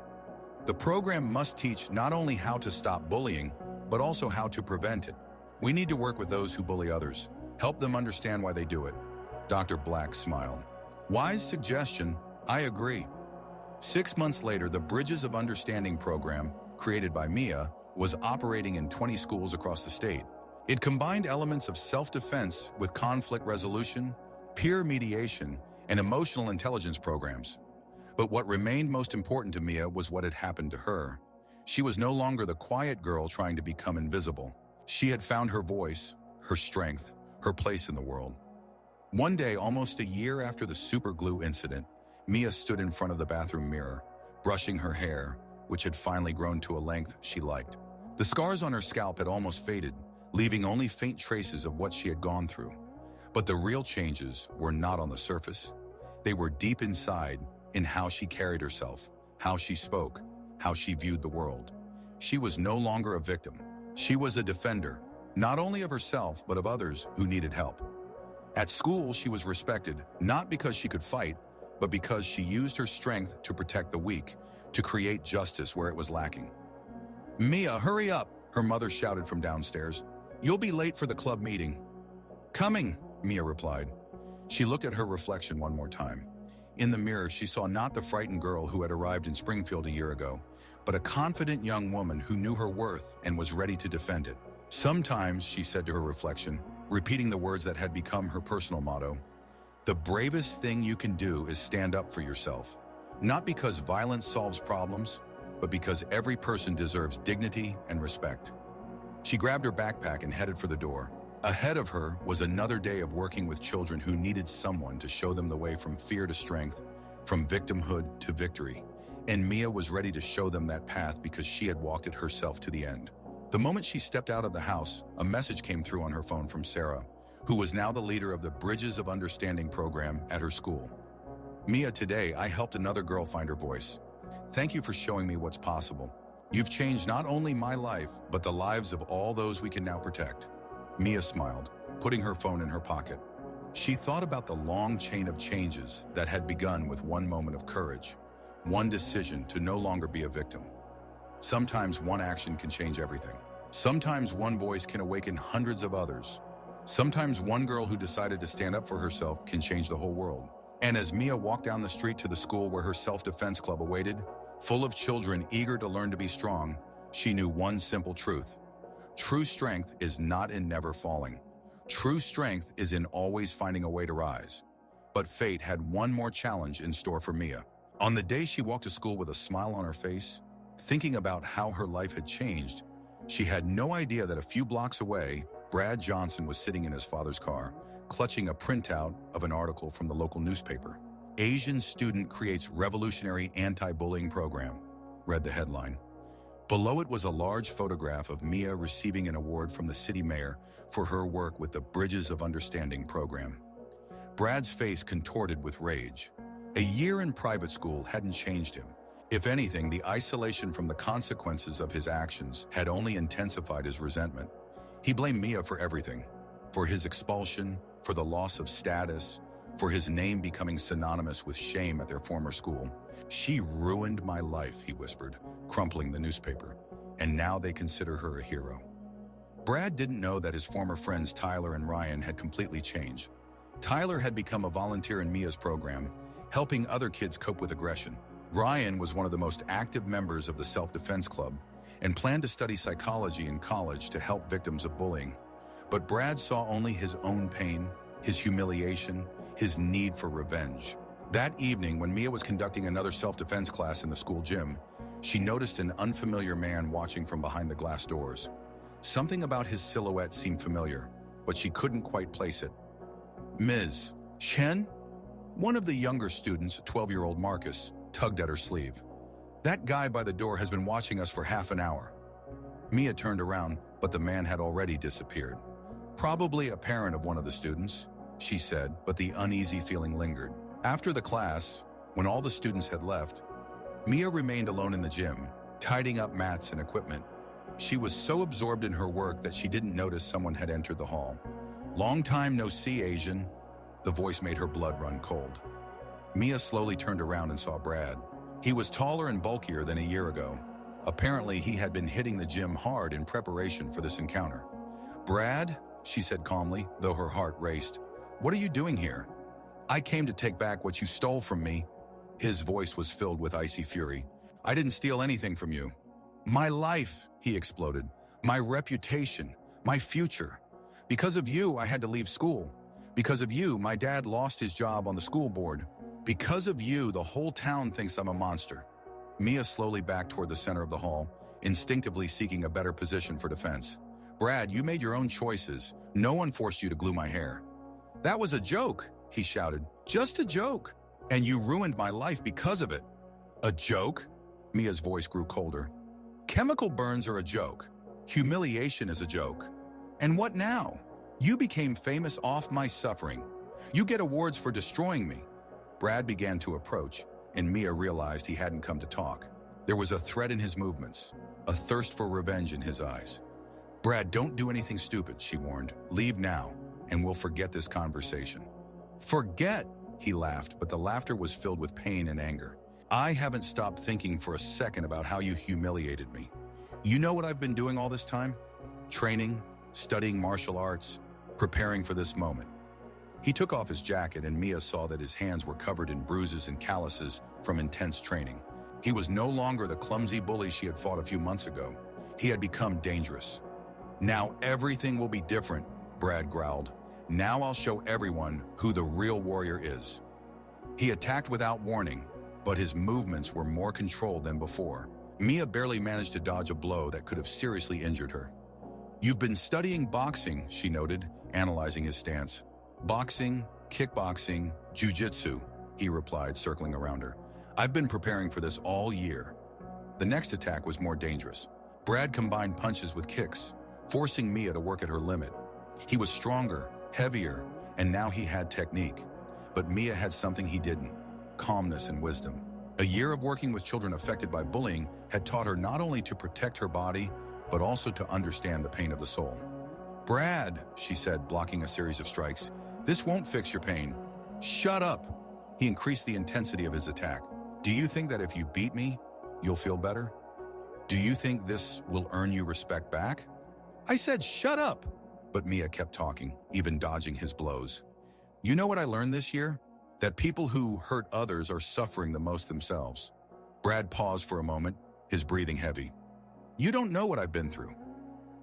The program must teach not only how to stop bullying, but also how to prevent it. We need to work with those who bully others, help them understand why they do it. Dr. Black smiled. Wise suggestion, I agree. 6 months later, the Bridges of Understanding program, created by Mia, was operating in 20 schools across the state. It combined elements of self-defense with conflict resolution, peer mediation, and emotional intelligence programs. But what remained most important to Mia was what had happened to her. She was no longer the quiet girl trying to become invisible. She had found her voice, her strength, her place in the world. One day, almost a year after the super glue incident, Mia stood in front of the bathroom mirror, brushing her hair, which had finally grown to a length she liked. The scars on her scalp had almost faded, leaving only faint traces of what she had gone through. But the real changes were not on the surface. They were deep inside, in how she carried herself, how she spoke, how she viewed the world. She was no longer a victim. She was a defender, not only of herself, but of others who needed help. At school, she was respected, not because she could fight, but because she used her strength to protect the weak, to create justice where it was lacking. Mia, hurry up, her mother shouted from downstairs. You'll be late for the club meeting. Coming, Mia replied. She looked at her reflection one more time. In the mirror, she saw not the frightened girl who had arrived in Springfield a year ago, but a confident young woman who knew her worth and was ready to defend it. Sometimes, she said to her reflection, repeating the words that had become her personal motto, the bravest thing you can do is stand up for yourself. Not because violence solves problems, but because every person deserves dignity and respect. She grabbed her backpack and headed for the door. Ahead of her was another day of working with children who needed someone to show them the way from fear to strength, from victimhood to victory. And Mia was ready to show them that path because she had walked it herself to the end. The moment she stepped out of the house, a message came through on her phone from Sarah, who was now the leader of the Bridges of Understanding program at her school. Mia, today I helped another girl find her voice. Thank you for showing me what's possible. You've changed not only my life, but the lives of all those we can now protect. Mia smiled, putting her phone in her pocket. She thought about the long chain of changes that had begun with one moment of courage, one decision to no longer be a victim. Sometimes one action can change everything. Sometimes one voice can awaken hundreds of others. Sometimes one girl who decided to stand up for herself can change the whole world. And as Mia walked down the street to the school where her self-defense club awaited, full of children eager to learn to be strong, she knew one simple truth. True strength is not in never falling. True strength is in always finding a way to rise. But fate had one more challenge in store for Mia. On the day she walked to school with a smile on her face, thinking about how her life had changed, she had no idea that a few blocks away, Brad Johnson was sitting in his father's car, clutching a printout of an article from the local newspaper. Asian student creates revolutionary anti-bullying program, read the headline. Below it was a large photograph of Mia receiving an award from the city mayor for her work with the Bridges of Understanding program. Brad's face contorted with rage. A year in private school hadn't changed him. If anything, the isolation from the consequences of his actions had only intensified his resentment. He blamed Mia for everything, for his expulsion, for the loss of status, for his name becoming synonymous with shame at their former school. She ruined my life, he whispered, crumpling the newspaper, and now they consider her a hero. Brad didn't know that his former friends Tyler and Ryan had completely changed. Tyler had become a volunteer in Mia's program, helping other kids cope with aggression. Ryan was one of the most active members of the self-defense club and planned to study psychology in college to help victims of bullying. But Brad saw only his own pain, his humiliation, his need for revenge. That evening, when Mia was conducting another self-defense class in the school gym, she noticed an unfamiliar man watching from behind the glass doors. Something about his silhouette seemed familiar, but she couldn't quite place it. Ms. Chen? One of the younger students, 12-year-old Marcus, tugged at her sleeve. That guy by the door has been watching us for half an hour. Mia turned around, but the man had already disappeared. Probably a parent of one of the students, she said, but the uneasy feeling lingered. After the class, when all the students had left, Mia remained alone in the gym, tidying up mats and equipment. She was so absorbed in her work that she didn't notice someone had entered the hall. "Long time no see, Asian." The voice made her blood run cold. Mia slowly turned around and saw Brad. He was taller and bulkier than a year ago. Apparently, he had been hitting the gym hard in preparation for this encounter. "Brad," she said calmly, though her heart raced. "What are you doing here?" "I came to take back what you stole from me." His voice was filled with icy fury. "I didn't steal anything from you." "My life," he exploded. "My reputation. My future. Because of you, I had to leave school. Because of you, my dad lost his job on the school board. Because of you, the whole town thinks I'm a monster." Mia slowly backed toward the center of the hall, instinctively seeking a better position for defense. "Brad, you made your own choices. No one forced you to glue my hair." "That was a joke," he shouted. "Just a joke. And you ruined my life because of it." "A joke?" Mia's voice grew colder. "Chemical burns are a joke. Humiliation is a joke. And what now? You became famous off my suffering. You get awards for destroying me." Brad began to approach, and Mia realized he hadn't come to talk. There was a threat in his movements, a thirst for revenge in his eyes. "Brad, don't do anything stupid," she warned. "Leave now, and we'll forget this conversation." "Forget?" He laughed, but the laughter was filled with pain and anger. "I haven't stopped thinking for a second about how you humiliated me. You know what I've been doing all this time? Training, studying martial arts, preparing for this moment." He took off his jacket, and Mia saw that his hands were covered in bruises and calluses from intense training. He was no longer the clumsy bully she had fought a few months ago. He had become dangerous. "Now everything will be different," Brad growled. "Now I'll show everyone who the real warrior is." He attacked without warning, but his movements were more controlled than before. Mia barely managed to dodge a blow that could have seriously injured her. "You've been studying boxing," she noted, analyzing his stance. "Boxing, kickboxing, jiu-jitsu," he replied, circling around her. "I've been preparing for this all year." The next attack was more dangerous. Brad combined punches with kicks, forcing Mia to work at her limit. He was stronger, heavier, and now he had technique. But Mia had something he didn't: calmness and wisdom. A year of working with children affected by bullying had taught her not only to protect her body, but also to understand the pain of the soul. "Brad," she said, blocking a series of strikes, "this won't fix your pain." "Shut up." He increased the intensity of his attack. "Do you think that if you beat me, you'll feel better? Do you think this will earn you respect back?" "I said shut up." But Mia kept talking, even dodging his blows. "You know what I learned this year? That people who hurt others are suffering the most themselves." Brad paused for a moment, his breathing heavy. "You don't know what I've been through."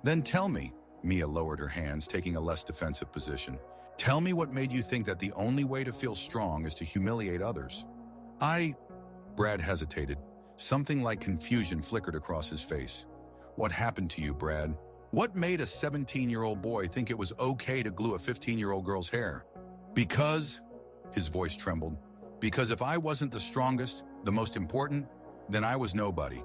"Then tell me." Mia lowered her hands, taking a less defensive position. "Tell me what made you think that the only way to feel strong is to humiliate others." Brad hesitated. Something like confusion flickered across his face. "What happened to you, Brad? What made a 17-year-old boy think it was okay to glue a 15-year-old girl's hair?" "Because," his voice trembled, "because if I wasn't the strongest, the most important, then I was nobody."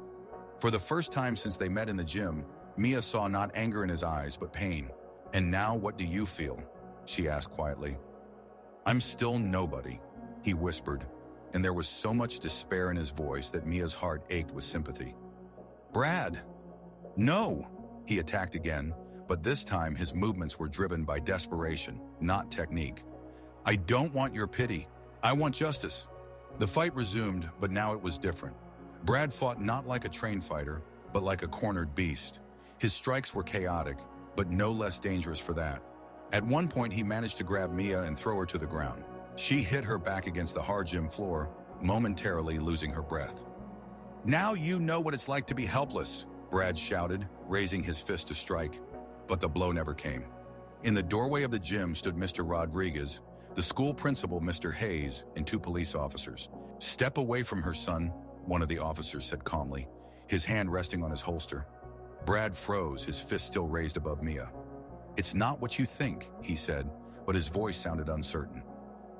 For the first time since they met in the gym, Mia saw not anger in his eyes, but pain. "And now what do you feel?" she asked quietly. "I'm still nobody," he whispered, and there was so much despair in his voice that Mia's heart ached with sympathy. "Brad!" "No!" He attacked again, but this time his movements were driven by desperation, not technique. "I don't want your pity. I want justice." The fight resumed, but now it was different. Brad fought not like a trained fighter, but like a cornered beast. His strikes were chaotic, but no less dangerous for that. At one point, he managed to grab Mia and throw her to the ground. She hit her back against the hard gym floor, momentarily losing her breath. "Now you know what it's like to be helpless," Brad shouted, raising his fist to strike. But the blow never came. In the doorway of the gym stood Mr. Rodriguez, the school principal, Mr. Hayes, and two police officers. "Step away from her, son," one of the officers said calmly, his hand resting on his holster. Brad froze, his fist still raised above Mia. "It's not what you think," he said, but his voice sounded uncertain.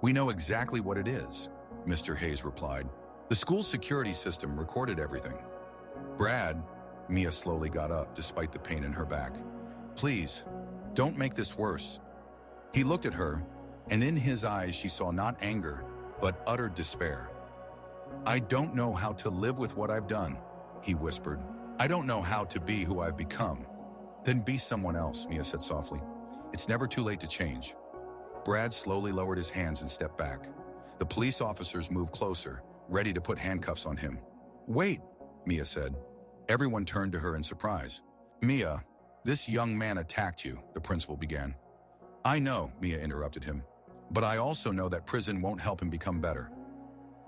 "We know exactly what it is," Mr. Hayes replied. "The school's security system recorded everything." "Brad," Mia slowly got up despite the pain in her back. "Please, don't make this worse." He looked at her, and in his eyes she saw not anger, but utter despair. I don't know how to live with what I've done, he whispered. I don't know how to be who I've become. Then be someone else, Mia said softly. It's never too late to change. Brad slowly lowered his hands and stepped back. The police officers moved closer, ready to put handcuffs on him. Wait, Mia said. Everyone turned to her in surprise. Mia, this young man attacked you, the principal began. I know, Mia interrupted him, but I also know that prison won't help him become better.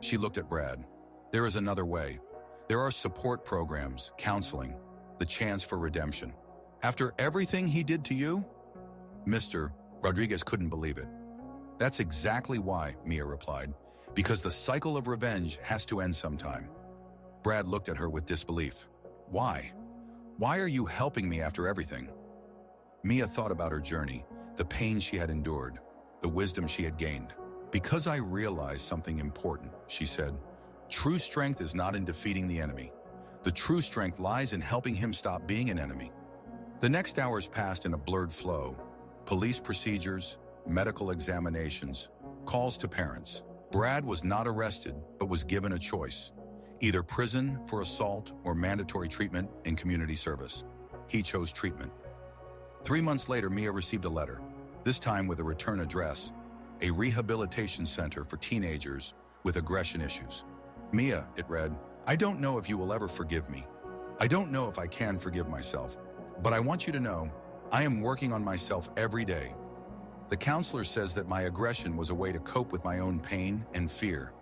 She looked at Brad. There is another way. There are support programs, counseling, the chance for redemption. After everything he did to you? Mr. Rodriguez couldn't believe it. That's exactly why, Mia replied, because the cycle of revenge has to end sometime. Brad looked at her with disbelief. Why? Why are you helping me after everything? Mia thought about her journey, the pain she had endured, the wisdom she had gained. Because I realized something important, she said. True strength is not in defeating the enemy. The true strength lies in helping him stop being an enemy. The next hours passed in a blurred flow. Police procedures, medical examinations, calls to parents. Brad was not arrested, but was given a choice. Either prison for assault or mandatory treatment in community service. He chose treatment. 3 months later, Mia received a letter, this time with a return address, a rehabilitation center for teenagers with aggression issues. Mia, it read, I don't know if you will ever forgive me. I don't know if I can forgive myself, but I want you to know I am working on myself every day. The counselor says that my aggression was a way to cope with my own pain and fear.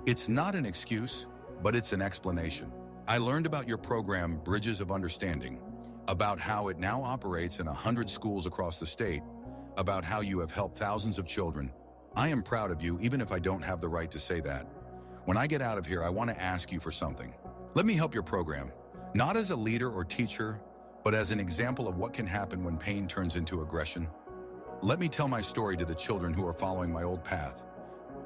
It's not an excuse, but it's an explanation. I learned about your program, Bridges of Understanding, about how it now operates in 100 schools across the state, about how you have helped thousands of children. I am proud of you, even if I don't have the right to say that. When I get out of here, I want to ask you for something. Let me help your program, not as a leader or teacher, but as an example of what can happen when pain turns into aggression. Let me tell my story to the children who are following my old path.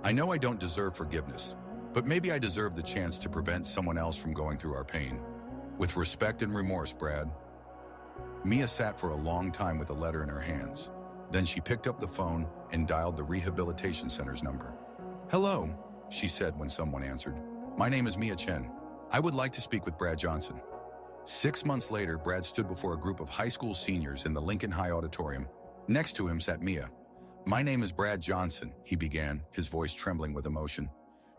I know I don't deserve forgiveness, but maybe I deserve the chance to prevent someone else from going through our pain. With respect and remorse, Brad. Mia sat for a long time with the letter in her hands. Then she picked up the phone and dialed the rehabilitation center's number. Hello, she said when someone answered. My name is Mia Chen. I would like to speak with Brad Johnson. 6 months later, Brad stood before a group of high school seniors in the Lincoln High Auditorium. Next to him sat Mia. My name is Brad Johnson, he began, his voice trembling with emotion.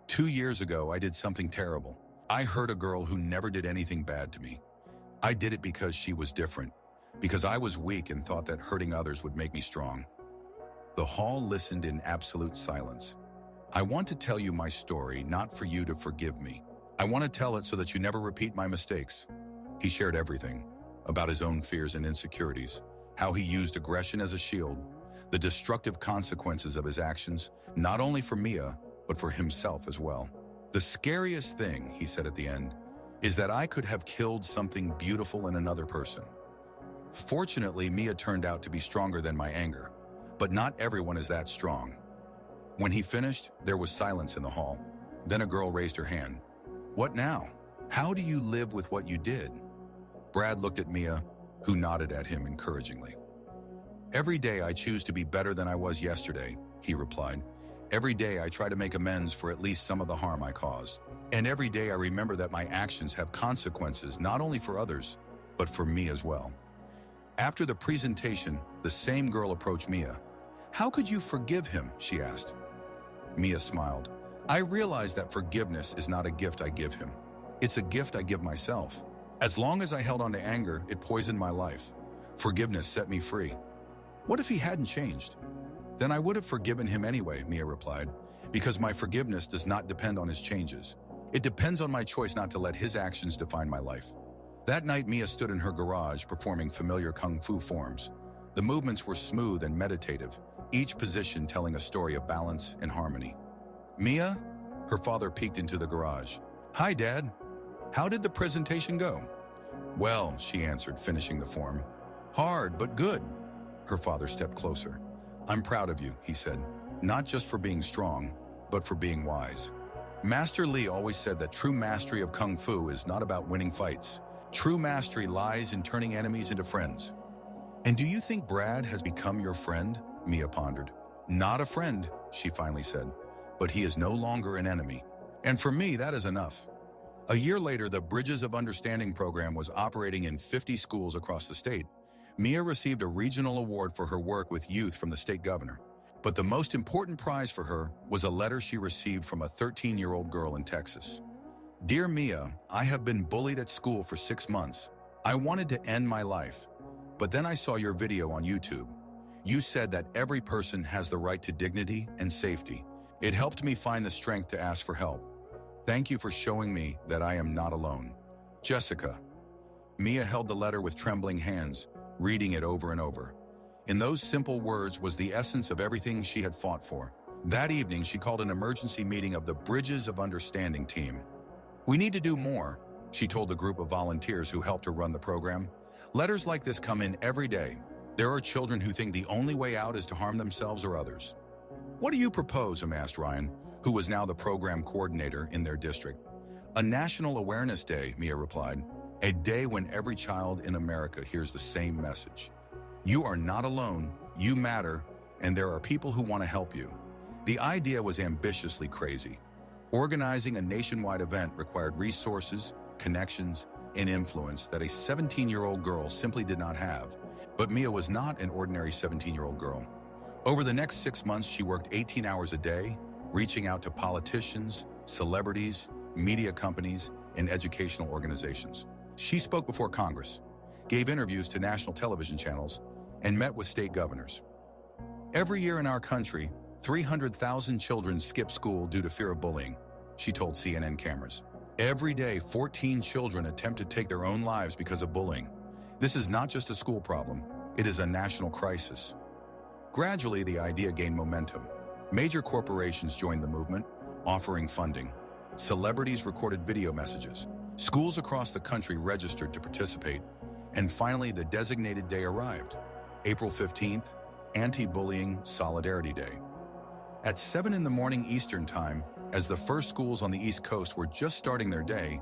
2 years ago, I did something terrible. I hurt a girl who never did anything bad to me. I did it because she was different, because I was weak and thought that hurting others would make me strong. The hall listened in absolute silence. I want to tell you my story, not for you to forgive me. I want to tell it so that you never repeat my mistakes. He shared everything, about his own fears and insecurities, how he used aggression as a shield, the destructive consequences of his actions, not only for Mia, but for himself as well. The scariest thing, he said at the end, is that I could have killed something beautiful in another person. Fortunately, Mia turned out to be stronger than my anger, but not everyone is that strong. When he finished, there was silence in the hall. Then a girl raised her hand. What now? How do you live with what you did? Brad looked at Mia, who nodded at him encouragingly. Every day I choose to be better than I was yesterday, he replied. Every day I try to make amends for at least some of the harm I caused. And every day I remember that my actions have consequences not only for others, but for me as well. After the presentation, the same girl approached Mia. How could you forgive him? She asked. Mia smiled. I realized that forgiveness is not a gift I give him. It's a gift I give myself. As long as I held on to anger, it poisoned my life. Forgiveness set me free. What if he hadn't changed? Then I would have forgiven him anyway, Mia replied, because my forgiveness does not depend on his changes. It depends on my choice not to let his actions define my life. That night, Mia stood in her garage performing familiar kung fu forms. The movements were smooth and meditative, each position telling a story of balance and harmony. Mia? Her father peeked into the garage. Hi, Dad. How did the presentation go? Well, she answered, finishing the form. Hard, but good. Her father stepped closer. I'm proud of you, he said, not just for being strong, but for being wise. Master Li always said that true mastery of kung fu is not about winning fights. True mastery lies in turning enemies into friends. And do you think Brad has become your friend? Mia pondered. Not a friend, she finally said, but he is no longer an enemy. And for me, that is enough. A year later, the Bridges of Understanding program was operating in 50 schools across the state. Mia received a regional award for her work with youth from the state governor. But the most important prize for her was a letter she received from a 13-year-old girl in Texas. Dear Mia, I have been bullied at school for 6 months. I wanted to end my life. But then I saw your video on YouTube. You said that every person has the right to dignity and safety. It helped me find the strength to ask for help. Thank you for showing me that I am not alone. Jessica. Mia held the letter with trembling hands, reading it over and over. In those simple words was the essence of everything she had fought for. That evening, she called an emergency meeting of the Bridges of Understanding team. We need to do more, she told the group of volunteers who helped her run the program. Letters like this come in every day. There are children who think the only way out is to harm themselves or others. What do you propose? Asked Ryan, who was now the program coordinator in their district. A National Awareness Day, Mia replied. A day when every child in America hears the same message. You are not alone, you matter, and there are people who want to help you. The idea was ambitiously crazy. Organizing a nationwide event required resources, connections, and influence that a 17-year-old girl simply did not have. But Mia was not an ordinary 17-year-old girl. Over the next 6 months, she worked 18 hours a day, reaching out to politicians, celebrities, media companies, and educational organizations. She spoke before Congress, gave interviews to national television channels, and met with state governors. Every year in our country, 300,000 children skip school due to fear of bullying, she told CNN cameras. Every day, 14 children attempt to take their own lives because of bullying. This is not just a school problem, it is a national crisis. Gradually, the idea gained momentum. Major corporations joined the movement, offering funding. Celebrities recorded video messages. Schools across the country registered to participate. And finally, the designated day arrived. April 15th, Anti-Bullying Solidarity Day. At 7 a.m. Eastern Time, as the first schools on the East Coast were just starting their day,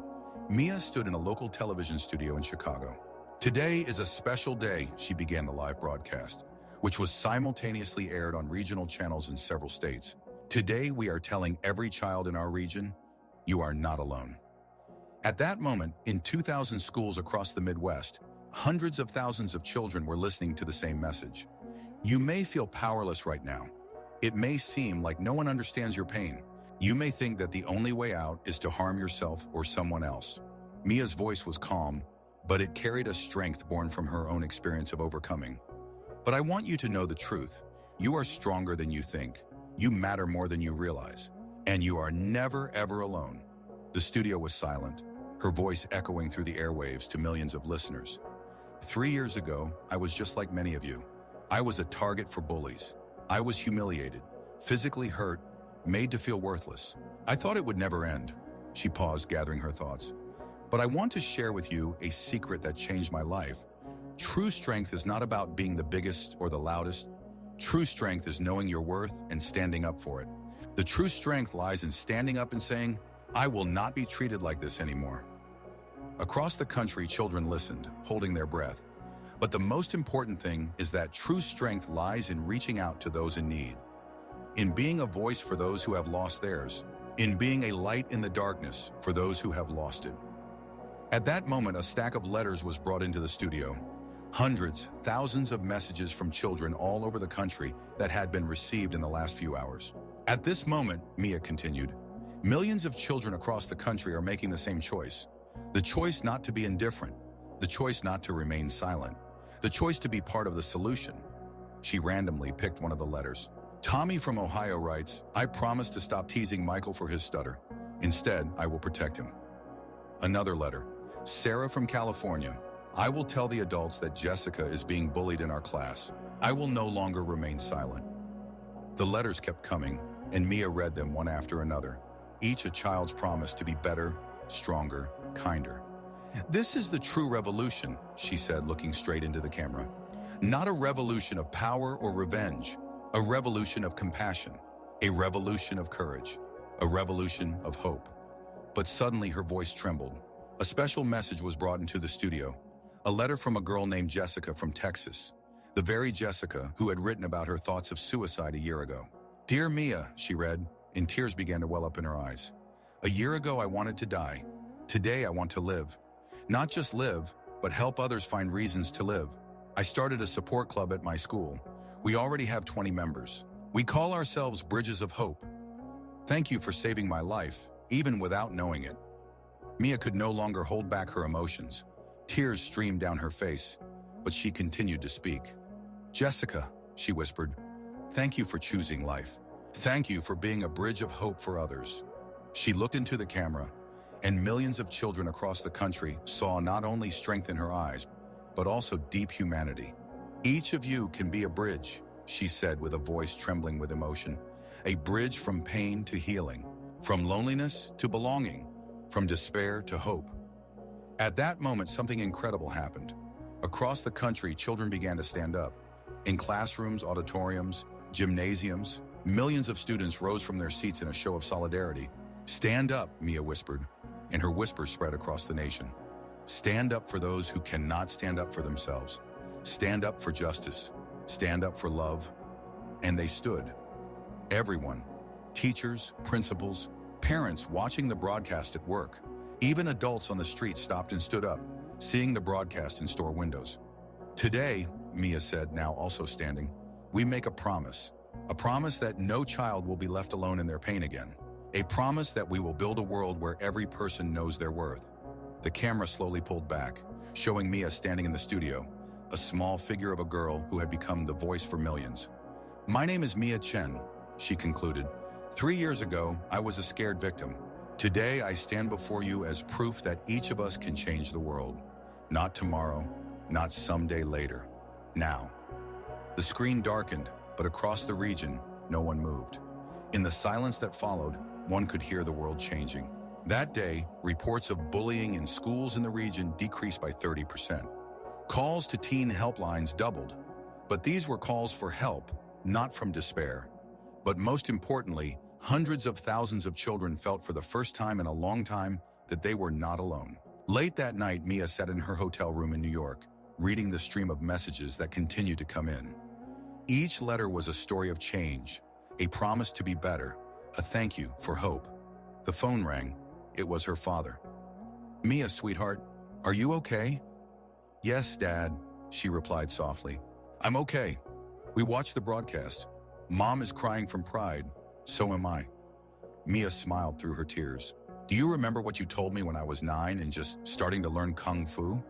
Mia stood in a local television studio in Chicago. Today is a special day, she began the live broadcast, which was simultaneously aired on regional channels in several states. Today, we are telling every child in our region, you are not alone. At that moment, in 2,000 schools across the Midwest, hundreds of thousands of children were listening to the same message. You may feel powerless right now. It may seem like no one understands your pain. You may think that the only way out is to harm yourself or someone else. Mia's voice was calm, but it carried a strength born from her own experience of overcoming. But I want you to know the truth. You are stronger than you think. You matter more than you realize. And you are never, ever alone. The studio was silent, her voice echoing through the airwaves to millions of listeners. 3 years ago, I was just like many of you. I was a target for bullies. I was humiliated, physically hurt, made to feel worthless. I thought it would never end. She paused, gathering her thoughts. But I want to share with you a secret that changed my life. True strength is not about being the biggest or the loudest. True strength is knowing your worth and standing up for it. The true strength lies in standing up and saying, I will not be treated like this anymore. Across the country, children listened, holding their breath. But the most important thing is that true strength lies in reaching out to those in need, in being a voice for those who have lost theirs, in being a light in the darkness for those who have lost it. At that moment, a stack of letters was brought into the studio. Hundreds, thousands of messages from children all over the country that had been received in the last few hours. At this moment, Mia continued, millions of children across the country are making the same choice. The choice not to be indifferent, the choice not to remain silent, the choice to be part of the solution. She randomly picked one of the letters. Tommy from Ohio writes, I promise to stop teasing Michael for his stutter. Instead, I will protect him. Another letter. Sarah from California, I will tell the adults that Jessica is being bullied in our class. I will no longer remain silent. The letters kept coming, and Mia read them one after another, each a child's promise to be better, stronger, kinder. This is the true revolution, she said, looking straight into the camera. Not a revolution of power or revenge, a revolution of compassion, a revolution of courage, a revolution of hope. But suddenly her voice trembled. A special message was brought into the studio, a letter from a girl named Jessica from Texas, the very Jessica who had written about her thoughts of suicide a year ago. Dear Mia, she read, and tears began to well up in her eyes. A year ago, I wanted to die. Today, I want to live. Not just live, but help others find reasons to live. I started a support club at my school. We already have 20 members. We call ourselves Bridges of Hope. Thank you for saving my life, even without knowing it. Mia could no longer hold back her emotions. Tears streamed down her face, but she continued to speak. Jessica, she whispered, thank you for choosing life. Thank you for being a bridge of hope for others. She looked into the camera, and millions of children across the country saw not only strength in her eyes, but also deep humanity. Each of you can be a bridge, she said with a voice trembling with emotion. A bridge from pain to healing, from loneliness to belonging, from despair to hope. At that moment, something incredible happened. Across the country, children began to stand up. In classrooms, auditoriums, gymnasiums, millions of students rose from their seats in a show of solidarity. Stand up, Mia whispered, and her whisper spread across the nation. Stand up for those who cannot stand up for themselves. Stand up for justice. Stand up for love. And they stood. Everyone, teachers, principals, parents watching the broadcast at work, even adults on the street stopped and stood up, seeing the broadcast in store windows. Today, Mia said, now also standing, we make a promise that no child will be left alone in their pain again. A promise that we will build a world where every person knows their worth. The camera slowly pulled back, showing Mia standing in the studio, a small figure of a girl who had become the voice for millions. My name is Mia Chen, she concluded. 3 years ago, I was a scared victim. Today, I stand before you as proof that each of us can change the world. Not tomorrow, not someday later. Now. The screen darkened, but across the region, no one moved. In the silence that followed, one could hear the world changing. That day, reports of bullying in schools in the region decreased by 30%. Calls to teen helplines doubled, but these were calls for help, not from despair. But most importantly, hundreds of thousands of children felt for the first time in a long time that they were not alone. Late that night, Mia sat in her hotel room in New York, reading the stream of messages that continued to come in. Each letter was a story of change, a promise to be better, a thank you for hope. The phone rang. It was her father. Mia, sweetheart, are you okay? Yes, Dad, she replied softly. I'm okay. We watched the broadcast. Mom is crying from pride. So am I. Mia smiled through her tears. Do you remember what you told me when I was 9 and just starting to learn Kung Fu?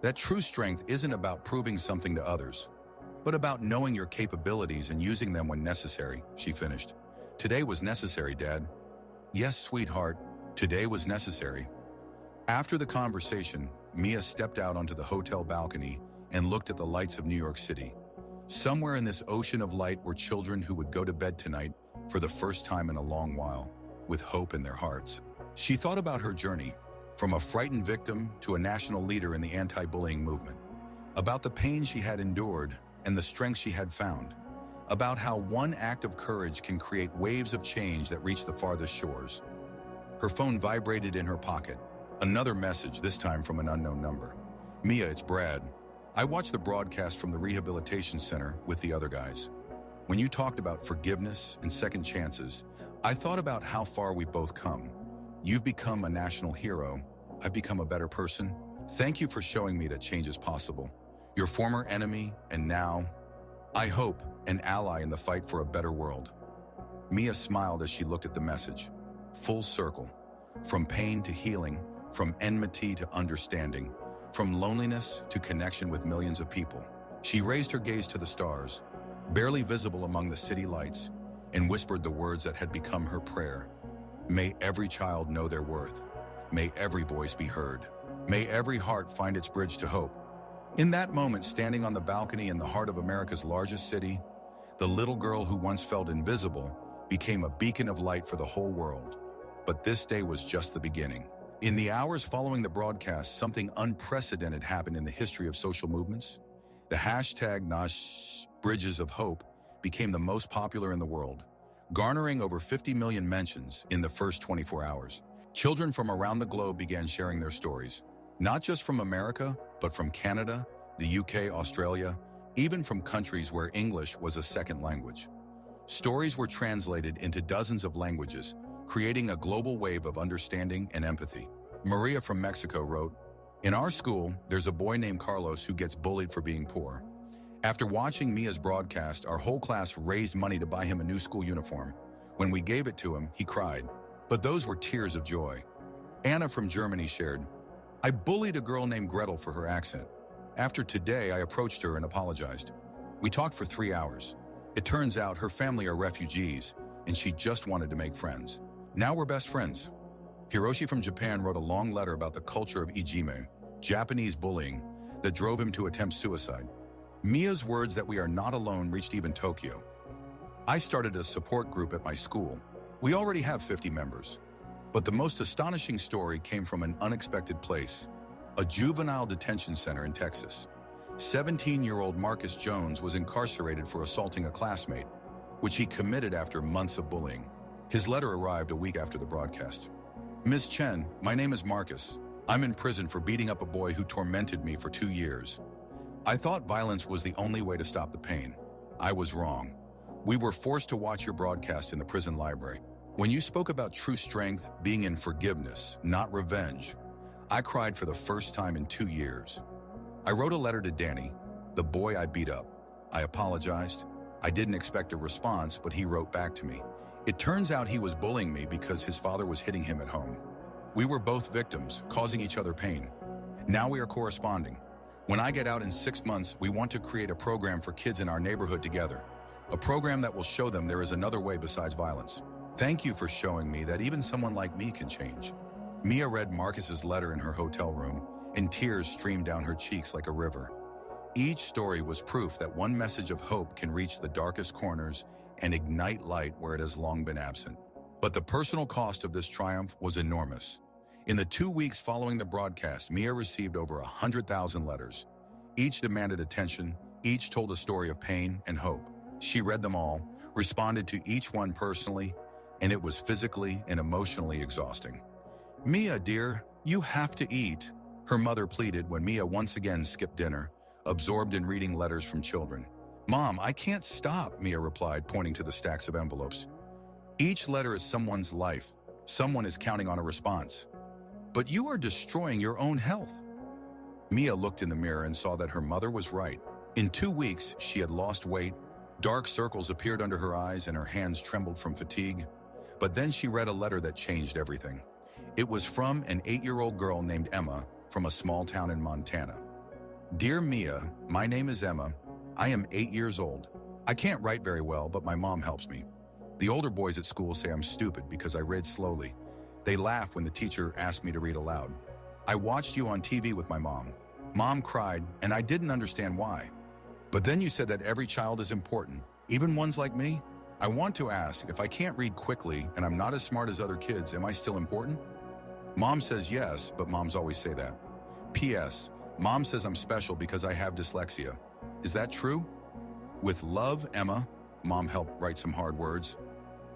That true strength isn't about proving something to others, but about knowing your capabilities and using them when necessary, she finished. Today was necessary, Dad. Yes, sweetheart, today was necessary. After the conversation, Mia stepped out onto the hotel balcony and looked at the lights of New York City. Somewhere in this ocean of light were children who would go to bed tonight for the first time in a long while, with hope in their hearts. She thought about her journey, from a frightened victim to a national leader in the anti-bullying movement, about the pain she had endured and the strength she had found, about how one act of courage can create waves of change that reach the farthest shores. Her phone vibrated in her pocket. Another message, this time from an unknown number. Mia, it's Brad. I watched the broadcast from the rehabilitation center with the other guys. When you talked about forgiveness and second chances, I thought about how far we've both come. You've become a national hero. I've become a better person. Thank you for showing me that change is possible. Your former enemy, and now, I hope, an ally in the fight for a better world. Mia smiled as she looked at the message. Full circle. From pain to healing, from enmity to understanding, from loneliness to connection with millions of people. She raised her gaze to the stars, barely visible among the city lights, and whispered the words that had become her prayer. May every child know their worth. May every voice be heard. May every heart find its bridge to hope. In that moment, standing on the balcony in the heart of America's largest city, the little girl who once felt invisible became a beacon of light for the whole world. But this day was just the beginning. In the hours following the broadcast, something unprecedented happened in the history of social movements. The hashtag #Bridges of Hope became the most popular in the world, garnering over 50 million mentions in the first 24 hours. Children from around the globe began sharing their stories, not just from America, but from Canada, the UK, Australia, even from countries where English was a second language. Stories were translated into dozens of languages, creating a global wave of understanding and empathy. Maria from Mexico wrote, "In our school, there's a boy named Carlos who gets bullied for being poor. After watching Mia's broadcast, our whole class raised money to buy him a new school uniform. When we gave it to him, he cried. But those were tears of joy." Anna from Germany shared, "I bullied a girl named Gretel for her accent. After today, I approached her and apologized. We talked for 3 hours. It turns out her family are refugees, and she just wanted to make friends. Now we're best friends." Hiroshi from Japan wrote a long letter about the culture of ijime, Japanese bullying, that drove him to attempt suicide. Mia's words that we are not alone reached even Tokyo. "I started a support group at my school. We already have 50 members. But the most astonishing story came from an unexpected place, a juvenile detention center in Texas. 17-year-old Marcus Jones was incarcerated for assaulting a classmate, which he committed after months of bullying. His letter arrived a week after the broadcast. "Ms. Chen, my name is Marcus. I'm in prison for beating up a boy who tormented me for 2 years. I thought violence was the only way to stop the pain. I was wrong. We were forced to watch your broadcast in the prison library. When you spoke about true strength being in forgiveness, not revenge, I cried for the first time in 2 years. I wrote a letter to Danny, the boy I beat up. I apologized. I didn't expect a response, but he wrote back to me. It turns out he was bullying me because his father was hitting him at home. We were both victims, causing each other pain. Now we are corresponding. When I get out in 6 months, we want to create a program for kids in our neighborhood together. A program that will show them there is another way besides violence. Thank you for showing me that even someone like me can change." Mia read Marcus's letter in her hotel room, and tears streamed down her cheeks like a river. Each story was proof that one message of hope can reach the darkest corners and ignite light where it has long been absent. But the personal cost of this triumph was enormous. In the 2 weeks following the broadcast, Mia received over 100,000 letters. Each demanded attention, each told a story of pain and hope. She read them all, responded to each one personally, and it was physically and emotionally exhausting. "Mia, dear, you have to eat," her mother pleaded when Mia once again skipped dinner, absorbed in reading letters from children. "Mom, I can't stop," Mia replied, pointing to the stacks of envelopes. "Each letter is someone's life. Someone is counting on a response. But you are destroying your own health." Mia looked in the mirror and saw that her mother was right. In 2 weeks, she had lost weight, dark circles appeared under her eyes, and her hands trembled from fatigue. But then she read a letter that changed everything. It was from an 8-year-old girl named Emma from a small town in Montana. "Dear Mia, my name is Emma. I am 8 years old. I can't write very well, but my mom helps me. The older boys at school say I'm stupid because I read slowly. They laugh when the teacher asks me to read aloud. I watched you on TV with my mom. Mom cried, and I didn't understand why. But then you said that every child is important, even ones like me. I want to ask, if I can't read quickly and I'm not as smart as other kids, am I still important? Mom says yes, but moms always say that. P.S. Mom says I'm special because I have dyslexia. Is that true? With love, Emma." Mom helped write some hard words.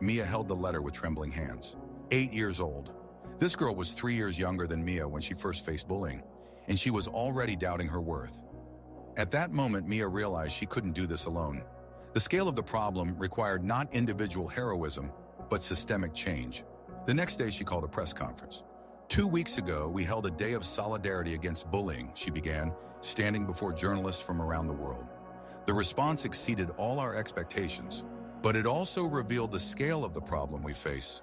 Mia held the letter with trembling hands. 8 years old. This girl was 3 years younger than Mia when she first faced bullying, and she was already doubting her worth. At that moment, Mia realized she couldn't do this alone. The scale of the problem required not individual heroism, but systemic change. The next day, she called a press conference. 2 weeks ago, we held a day of solidarity against bullying, she began, standing before journalists from around the world. The response exceeded all our expectations, but it also revealed the scale of the problem we face.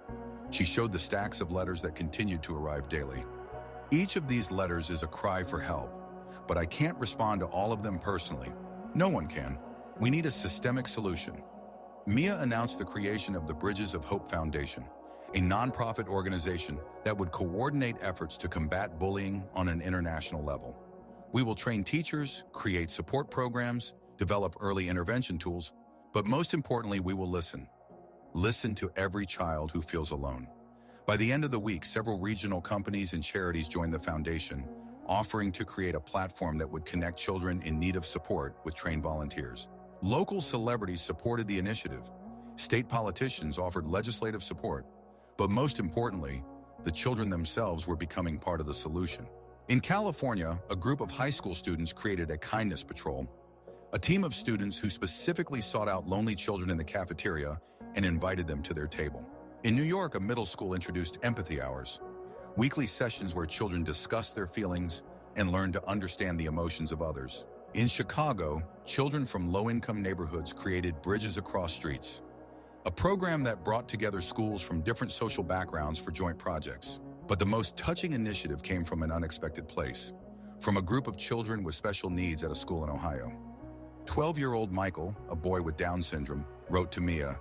She showed the stacks of letters that continued to arrive daily. Each of these letters is a cry for help, but I can't respond to all of them personally. No one can. We need a systemic solution. Mia announced the creation of the Bridges of Hope Foundation, a nonprofit organization that would coordinate efforts to combat bullying on an international level. We will train teachers, create support programs, develop early intervention tools, but most importantly, we will listen. Listen to every child who feels alone. By the end of the week, several regional companies and charities joined the foundation, offering to create a platform that would connect children in need of support with trained volunteers. Local celebrities supported the initiative. State politicians offered legislative support. But most importantly, the children themselves were becoming part of the solution. In California, a group of high school students created a kindness patrol, a team of students who specifically sought out lonely children in the cafeteria and invited them to their table. In New York, a middle school introduced empathy hours, weekly sessions where children discuss their feelings and learn to understand the emotions of others. In Chicago, children from low-income neighborhoods created Bridges Across Streets, a program that brought together schools from different social backgrounds for joint projects. But the most touching initiative came from an unexpected place, from a group of children with special needs at a school in Ohio. 12-year-old Michael, a boy with Down syndrome, wrote to Mia,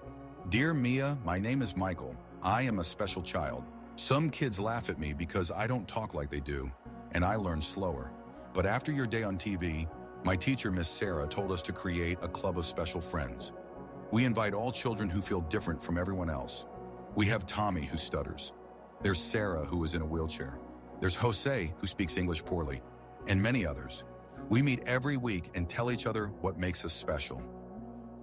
"Dear Mia, my name is Michael. I am a special child. Some kids laugh at me because I don't talk like they do, and I learn slower. But after your day on TV, my teacher, Miss Sarah, told us to create a club of special friends. We invite all children who feel different from everyone else. We have Tommy, who stutters. There's Sarah, who is in a wheelchair. There's Jose, who speaks English poorly, and many others. We meet every week and tell each other what makes us special.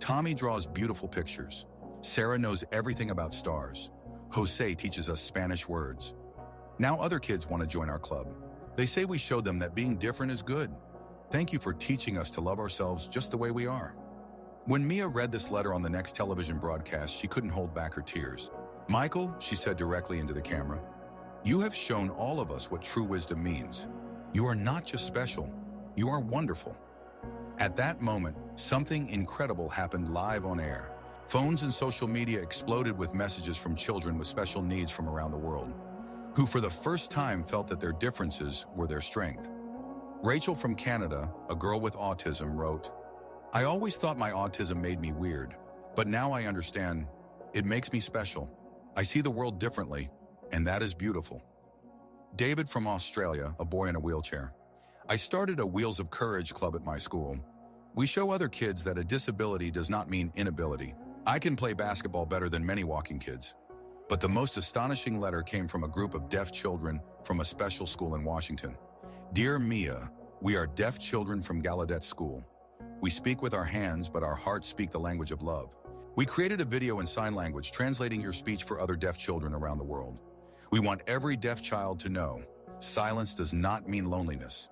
Tommy draws beautiful pictures. Sarah knows everything about stars. Jose teaches us Spanish words. Now other kids want to join our club. They say we showed them that being different is good. Thank you for teaching us to love ourselves just the way we are." When Mia read this letter on the next television broadcast, she couldn't hold back her tears. "Michael," she said directly into the camera, "you have shown all of us what true wisdom means. You are not just special, you are wonderful." At that moment, something incredible happened live on air. Phones and social media exploded with messages from children with special needs from around the world, who for the first time felt that their differences were their strength. Rachel from Canada, a girl with autism, wrote, "I always thought my autism made me weird, but now I understand. It makes me special. I see the world differently, and that is beautiful." David from Australia, a boy in a wheelchair. "I started a Wheels of Courage club at my school. We show other kids that a disability does not mean inability. I can play basketball better than many walking kids." But the most astonishing letter came from a group of deaf children from a special school in Washington. "Dear Mia, we are deaf children from Gallaudet School. We speak with our hands, but our hearts speak the language of love. We created a video in sign language translating your speech for other deaf children around the world. We want every deaf child to know silence does not mean loneliness.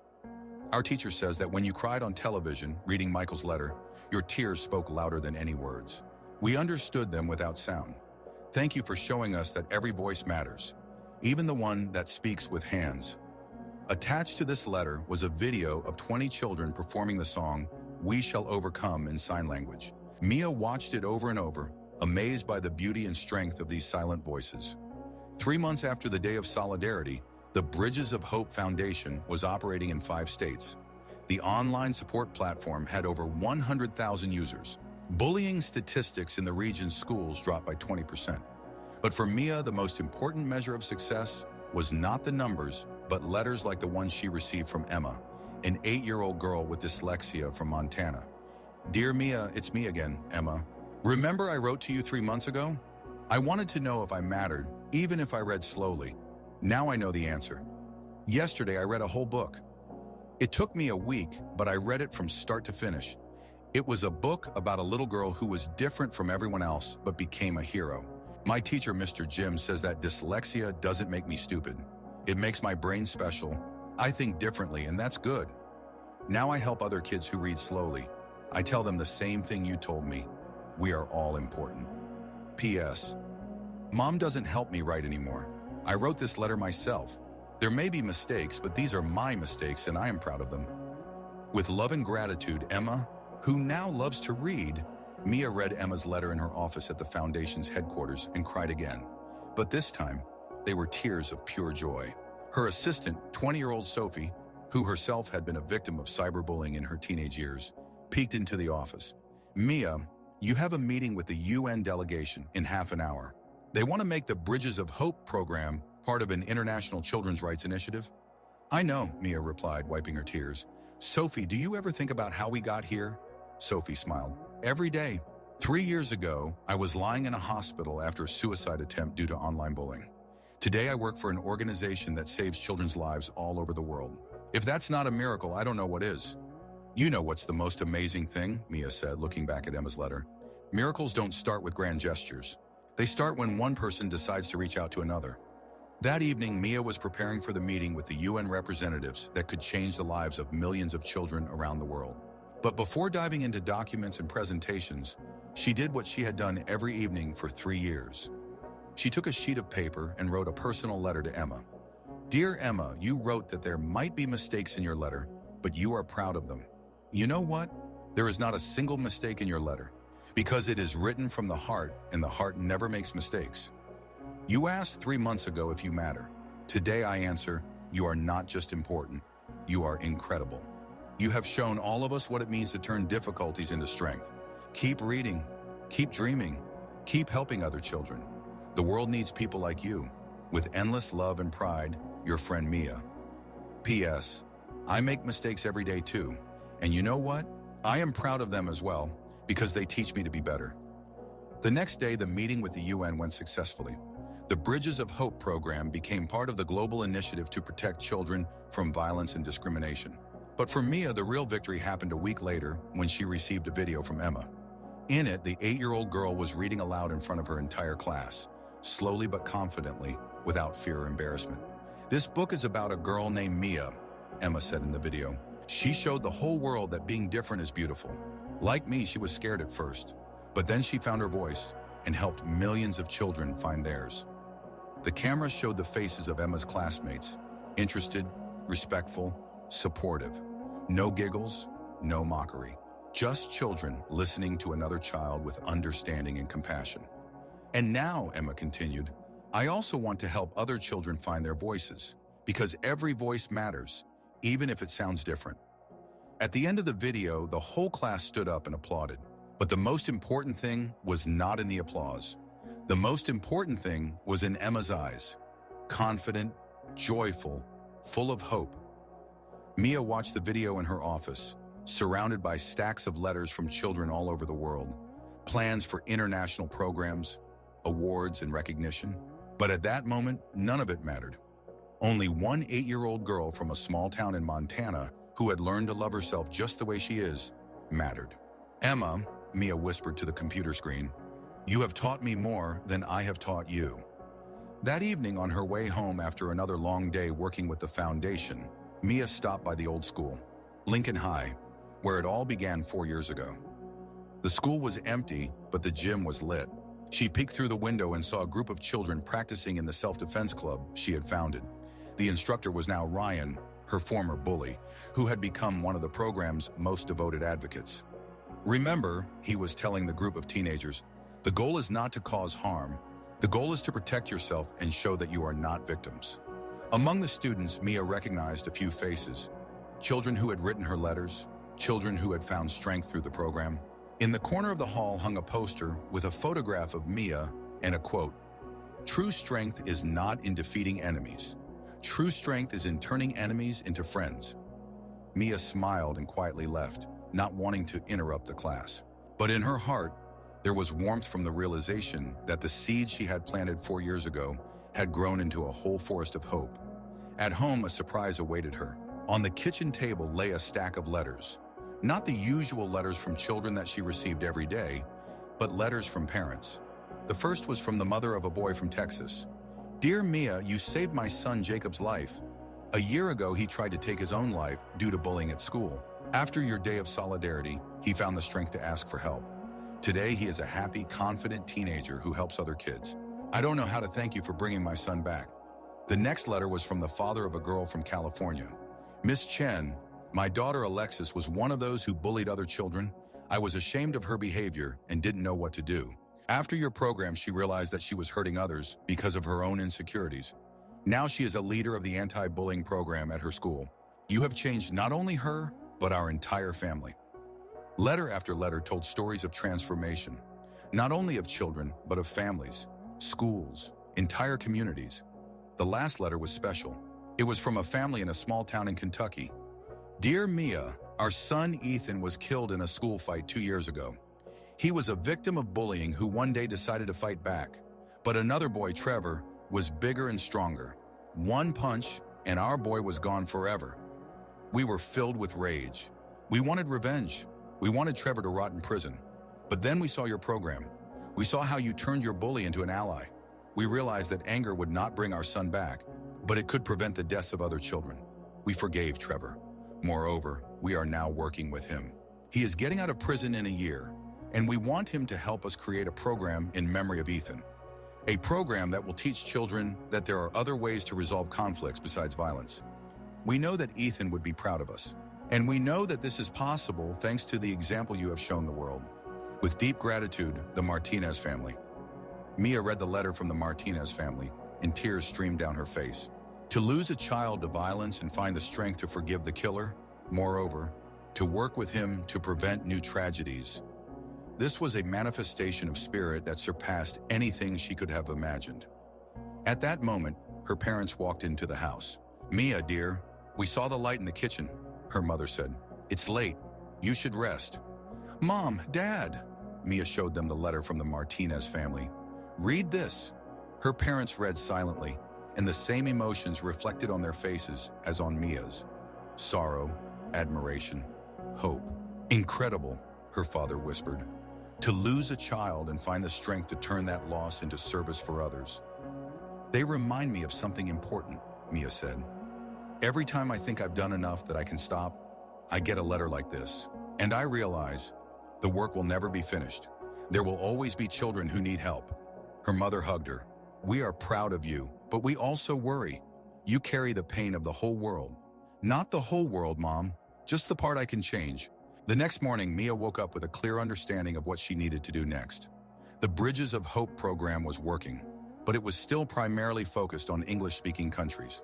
Our teacher says that when you cried on television reading Michael's letter, your tears spoke louder than any words. We understood them without sound. Thank you for showing us that every voice matters, even the one that speaks with hands." Attached to this letter was a video of 20 children performing the song "We Shall Overcome" in sign language. Mia watched it over and over, amazed by the beauty and strength of these silent voices. 3 months after the Day of Solidarity, the Bridges of Hope Foundation was operating in 5 states. The online support platform had over 100,000 users. Bullying statistics in the region's schools dropped by 20%. But for Mia, the most important measure of success was not the numbers, but letters like the one she received from Emma, an 8-year-old girl with dyslexia from Montana. "Dear Mia, it's me again, Emma. Remember I wrote to you 3 months ago? I wanted to know if I mattered, even if I read slowly. Now I know the answer. Yesterday I read a whole book. It took me a week, but I read it from start to finish. It was a book about a little girl who was different from everyone else, but became a hero. My teacher, Mr. Jim, says that dyslexia doesn't make me stupid. It makes my brain special. I think differently, and that's good. Now I help other kids who read slowly. I tell them the same thing you told me. We are all important. P.S. Mom doesn't help me write anymore. I wrote this letter myself. There may be mistakes, but these are my mistakes, and I am proud of them. With love and gratitude, Emma," who now loves to read. Mia read Emma's letter in her office at the foundation's headquarters and cried again. But this time, they were tears of pure joy. Her assistant, 20-year-old Sophie, who herself had been a victim of cyberbullying in her teenage years, peeked into the office. "Mia, you have a meeting with the UN delegation in half an hour. They want to make the Bridges of Hope program part of an international children's rights initiative." "I know," Mia replied, wiping her tears. "Sophie, do you ever think about how we got here?" Sophie smiled. "Every day. 3 years ago, I was lying in a hospital after a suicide attempt due to online bullying. Today I work for an organization that saves children's lives all over the world. If that's not a miracle, I don't know what is." "You know what's the most amazing thing?" Mia said, looking back at Emma's letter. "Miracles don't start with grand gestures. They start when one person decides to reach out to another." That evening, Mia was preparing for the meeting with the UN representatives that could change the lives of millions of children around the world. But before diving into documents and presentations, she did what she had done every evening for 3 years. She took a sheet of paper and wrote a personal letter to Emma. Dear Emma, you wrote that there might be mistakes in your letter, but you are proud of them. You know what? There is not a single mistake in your letter, because it is written from the heart, and the heart never makes mistakes. You asked 3 months ago if you matter. Today I answer, you are not just important, you are incredible. You have shown all of us what it means to turn difficulties into strength. Keep reading, keep dreaming, keep helping other children. The world needs people like you. With endless love and pride, your friend Mia. P.S. I make mistakes every day too. And you know what? I am proud of them as well, because they teach me to be better. The next day, the meeting with the UN went successfully. The Bridges of Hope program became part of the global initiative to protect children from violence and discrimination. But for Mia, the real victory happened a week later when she received a video from Emma. In it, the 8-year-old girl was reading aloud in front of her entire class, slowly but confidently, without fear or embarrassment. This book is about a girl named Mia, Emma said in the video. She showed the whole world that being different is beautiful. Like me, she was scared at first, but then she found her voice and helped millions of children find theirs. The camera showed the faces of Emma's classmates, interested, respectful, supportive. No giggles, no mockery. Just children listening to another child with understanding and compassion. And now, Emma continued, I also want to help other children find their voices, because every voice matters, even if it sounds different. At the end of the video, the whole class stood up and applauded. But the most important thing was not in the applause. The most important thing was in Emma's eyes. Confident, joyful, full of hope. Mia watched the video in her office, surrounded by stacks of letters from children all over the world, plans for international programs, awards and recognition. But at that moment, none of it mattered. Only one 8-year-old girl from a small town in Montana who had learned to love herself just the way she is, mattered. Emma, Mia whispered to the computer screen, you have taught me more than I have taught you. That evening, on her way home after another long day working with the foundation, Mia stopped by the old school, Lincoln High, where it all began 4 years ago. The school was empty, but the gym was lit. She peeked through the window and saw a group of children practicing in the self-defense club she had founded. The instructor was now Ryan, her former bully, who had become one of the program's most devoted advocates. Remember, he was telling the group of teenagers, the goal is not to cause harm. The goal is to protect yourself and show that you are not victims. Among the students, Mia recognized a few faces. Children who had written her letters, children who had found strength through the program. In the corner of the hall hung a poster with a photograph of Mia and a quote, "True strength is not in defeating enemies. True strength is in turning enemies into friends." Mia smiled and quietly left, not wanting to interrupt the class. But in her heart, there was warmth from the realization that the seed she had planted 4 years ago had grown into a whole forest of hope. At home, a surprise awaited her. On the kitchen table lay a stack of letters. Not the usual letters from children that she received every day, but letters from parents. The first was from the mother of a boy from Texas. Dear Mia, you saved my son Jacob's life. A year ago, he tried to take his own life due to bullying at school. After your day of solidarity, he found the strength to ask for help. Today, he is a happy, confident teenager who helps other kids. I don't know how to thank you for bringing my son back. The next letter was from the father of a girl from California. Miss Chen, my daughter Alexis was one of those who bullied other children. I was ashamed of her behavior and didn't know what to do. After your program, she realized that she was hurting others because of her own insecurities. Now she is a leader of the anti-bullying program at her school. You have changed not only her, but our entire family. Letter after letter told stories of transformation, not only of children, but of families, schools, entire communities. The last letter was special. It was from a family in a small town in Kentucky. Dear Mia, our son Ethan was killed in a school fight 2 years ago. He was a victim of bullying who one day decided to fight back. But another boy, Trevor, was bigger and stronger. One punch, and our boy was gone forever. We were filled with rage. We wanted revenge. We wanted Trevor to rot in prison. But then we saw your program. We saw how you turned your bully into an ally. We realized that anger would not bring our son back, but it could prevent the deaths of other children. We forgave Trevor. Moreover, we are now working with him. He is getting out of prison in a year, and we want him to help us create a program in memory of Ethan. a program that will teach children that there are other ways to resolve conflicts besides violence. We know that Ethan would be proud of us, and we know that this is possible thanks to the example you have shown the world. With deep gratitude, the Martinez family. Mia read the letter from the Martinez family, and tears streamed down her face. To lose a child to violence and find the strength to forgive the killer, moreover, to work with him to prevent new tragedies. This was a manifestation of spirit that surpassed anything she could have imagined. At that moment, her parents walked into the house. "Mia, dear, we saw the light in the kitchen," her mother said. "It's late. You should rest." "Mom, Dad," Mia showed them the letter from the Martinez family. "Read this." Her parents read silently, and the same emotions reflected on their faces as on Mia's. Sorrow, admiration, hope. "Incredible," her father whispered. "To lose a child and find the strength to turn that loss into service for others. They remind me of something important," Mia said. "Every time I think I've done enough that I can stop, I get a letter like this. And I realize the work will never be finished. There will always be children who need help." Her mother hugged her. "We are proud of you, but we also worry. You carry the pain of the whole world." "Not the whole world, Mom. Just the part I can change." The next morning, Mia woke up with a clear understanding of what she needed to do next. The Bridges of Hope program was working, but it was still primarily focused on English-speaking countries.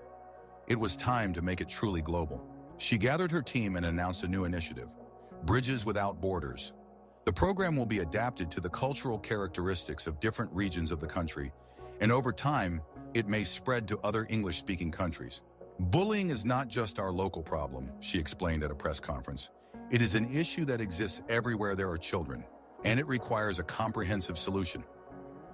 It was time to make it truly global. She gathered her team and announced a new initiative, Bridges Without Borders. The program will be adapted to the cultural characteristics of different regions of the country, and over time, it may spread to other English-speaking countries. "Bullying is not just our local problem," she explained at a press conference. "It is an issue that exists everywhere there are children, and it requires a comprehensive solution."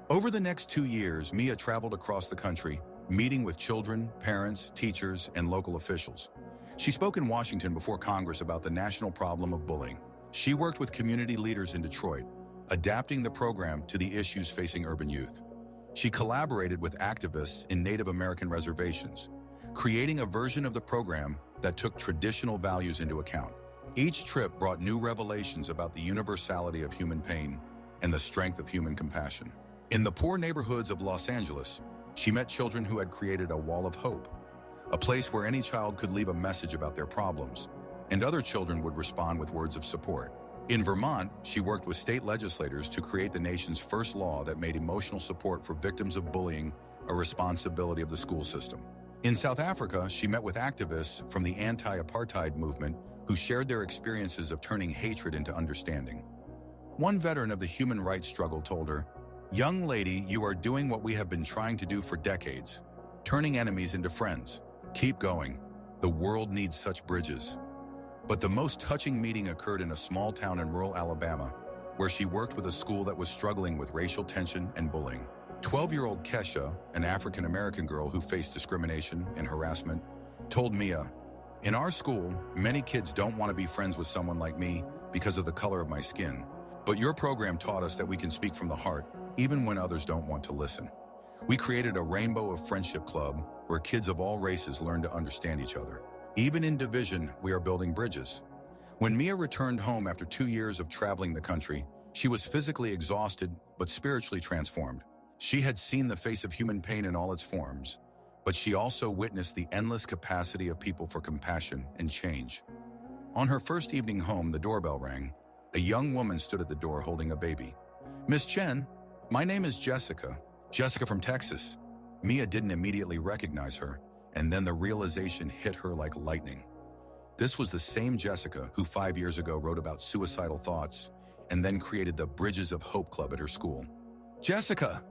Over the next 2 years, Mia traveled across the country, meeting with children, parents, teachers, and local officials. She spoke in Washington before Congress about the national problem of bullying. She worked with community leaders in Detroit, adapting the program to the issues facing urban youth. She collaborated with activists in Native American reservations, creating a version of the program that took traditional values into account. Each trip brought new revelations about the universality of human pain and the strength of human compassion. In the poor neighborhoods of Los Angeles, she met children who had created a wall of hope, a place where any child could leave a message about their problems, and other children would respond with words of support. In Vermont, she worked with state legislators to create the nation's first law that made emotional support for victims of bullying a responsibility of the school system. In South Africa, she met with activists from the anti-apartheid movement who shared their experiences of turning hatred into understanding. One veteran of the human rights struggle told her, "Young lady, you are doing what we have been trying to do for decades, turning enemies into friends. Keep going. The world needs such bridges." But the most touching meeting occurred in a small town in rural Alabama, where she worked with a school that was struggling with racial tension and bullying. 12-year-old Kesha, an African-American girl who faced discrimination and harassment, told Mia, "In our school, many kids don't want to be friends with someone like me because of the color of my skin. But your program taught us that we can speak from the heart, even when others don't want to listen. We created a Rainbow of Friendship Club where kids of all races learn to understand each other. Even in division, we are building bridges." When Mia returned home after 2 years of traveling the country, she was physically exhausted but spiritually transformed. She had seen the face of human pain in all its forms, but she also witnessed the endless capacity of people for compassion and change. On her first evening home, the doorbell rang. A young woman stood at the door holding a baby. "Miss Chen, my name is Jessica. Jessica from Texas." Mia didn't immediately recognize her, and then the realization hit her like lightning. This was the same Jessica who 5 years ago wrote about suicidal thoughts and then created the Bridges of Hope Club at her school. "Jessica!"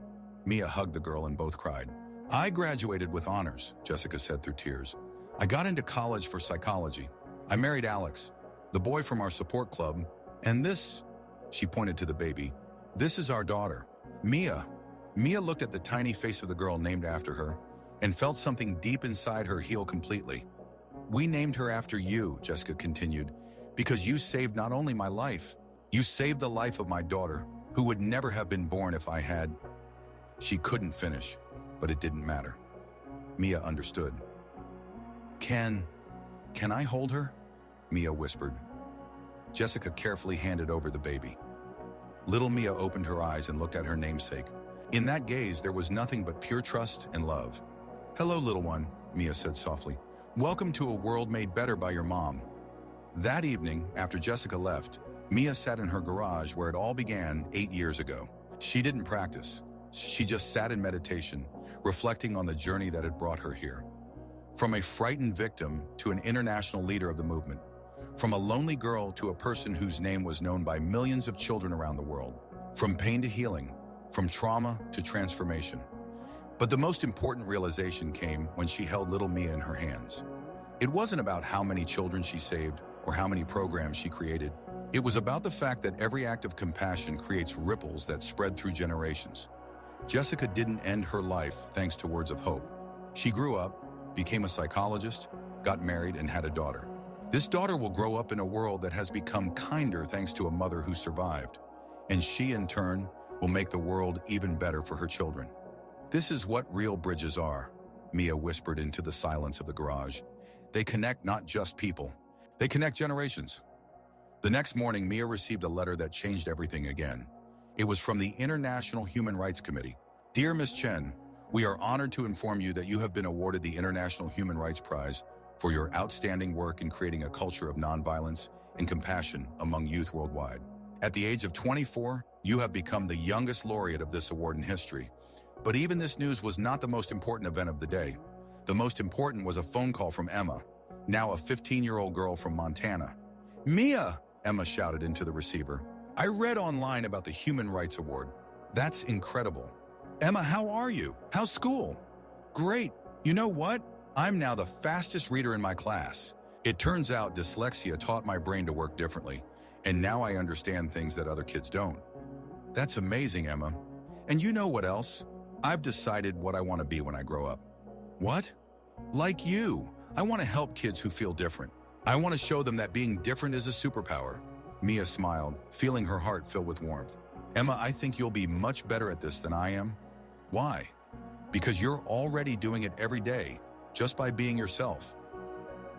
Mia hugged the girl and both cried. "I graduated with honors," Jessica said through tears. "I got into college for psychology. I married Alex, the boy from our support club, and this," she pointed to the baby, "this is our daughter, Mia." Mia looked at the tiny face of the girl named after her and felt something deep inside her heal completely. "We named her after you," Jessica continued, "because you saved not only my life, you saved the life of my daughter, who would never have been born if I had." She couldn't finish, but it didn't matter. Mia understood. Can I hold her?" Mia whispered. Jessica carefully handed over the baby. Little Mia opened her eyes and looked at her namesake. In that gaze, there was nothing but pure trust and love. "Hello, little one," Mia said softly. "Welcome to a world made better by your mom." That evening, after Jessica left, Mia sat in her garage where it all began 8 years ago. She didn't practice. She just sat in meditation, reflecting on the journey that had brought her here. From a frightened victim to an international leader of the movement. From a lonely girl to a person whose name was known by millions of children around the world. From pain to healing, from trauma to transformation. But the most important realization came when she held little Mia in her hands. It wasn't about how many children she saved or how many programs she created. It was about the fact that every act of compassion creates ripples that spread through generations. Jessica didn't end her life thanks to words of hope. She grew up, became a psychologist, got married, and had a daughter. This daughter will grow up in a world that has become kinder thanks to a mother who survived. And she, in turn, will make the world even better for her children. "This is what real bridges are," Mia whispered into the silence of the garage. "They connect not just people, they connect generations." The next morning, Mia received a letter that changed everything again. It was from the International Human Rights Committee. "Dear Ms. Chen, we are honored to inform you that you have been awarded the International Human Rights Prize for your outstanding work in creating a culture of nonviolence and compassion among youth worldwide. At the age of 24, you have become the youngest laureate of this award in history. But even this news was not the most important event of the day. The most important was a phone call from Emma, now a 15-year-old girl from Montana. "Mia!" Emma shouted into the receiver. "I read online about the Human Rights Award. That's incredible. Emma, how are you? How's school?" "Great. You know what? I'm now the fastest reader in my class. It turns out dyslexia taught my brain to work differently, and now I understand things that other kids don't." "That's amazing, Emma. And you know what else? I've decided what I want to be when I grow up." "What?" "Like you. I want to help kids who feel different. I want to show them that being different is a superpower." Mia smiled, feeling her heart fill with warmth. "Emma, I think you'll be much better at this than I am." "Why?" "Because you're already doing it every day, just by being yourself."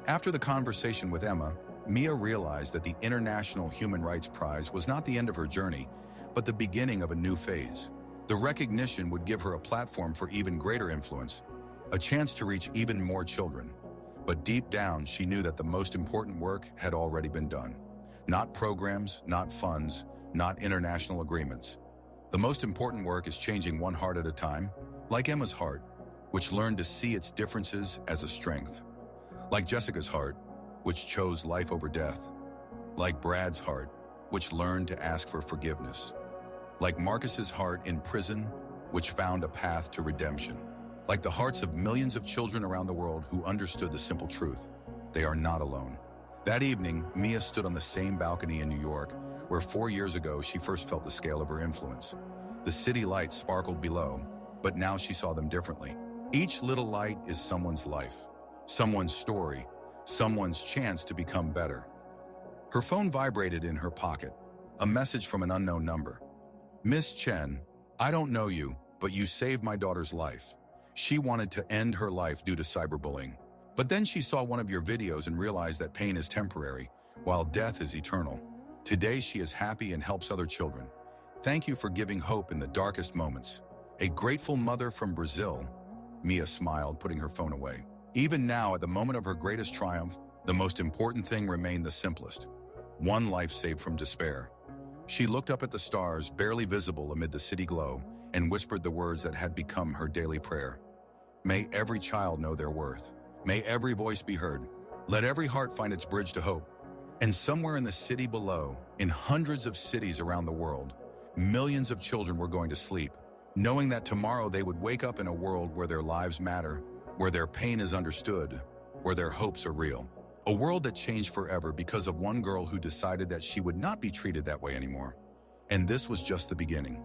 After the conversation with Emma, Mia realized that the International Human Rights Prize was not the end of her journey, but the beginning of a new phase. The recognition would give her a platform for even greater influence, a chance to reach even more children. But deep down, she knew that the most important work had already been done. Not programs, not funds, not international agreements. The most important work is changing one heart at a time, like Emma's heart, which learned to see its differences as a strength. Like Jessica's heart, which chose life over death. Like Brad's heart, which learned to ask for forgiveness. Like Marcus's heart in prison, which found a path to redemption. Like the hearts of millions of children around the world who understood the simple truth: they are not alone. That evening, Mia stood on the same balcony in New York, where 4 years ago she first felt the scale of her influence. The city lights sparkled below, but now she saw them differently. Each little light is someone's life, someone's story, someone's chance to become better. Her phone vibrated in her pocket, a message from an unknown number. "Miss Chen, I don't know you, but you saved my daughter's life. She wanted to end her life due to cyberbullying. But then she saw one of your videos and realized that pain is temporary, while death is eternal. Today she is happy and helps other children. Thank you for giving hope in the darkest moments. A grateful mother from Brazil." Mia smiled, putting her phone away. Even now, at the moment of her greatest triumph, the most important thing remained the simplest. One life saved from despair. She looked up at the stars, barely visible amid the city glow, and whispered the words that had become her daily prayer. "May every child know their worth. May every voice be heard. Let every heart find its bridge to hope." And somewhere in the city below, in hundreds of cities around the world, millions of children were going to sleep, knowing that tomorrow they would wake up in a world where their lives matter, where their pain is understood, where their hopes are real. A world that changed forever because of one girl who decided that she would not be treated that way anymore. And this was just the beginning.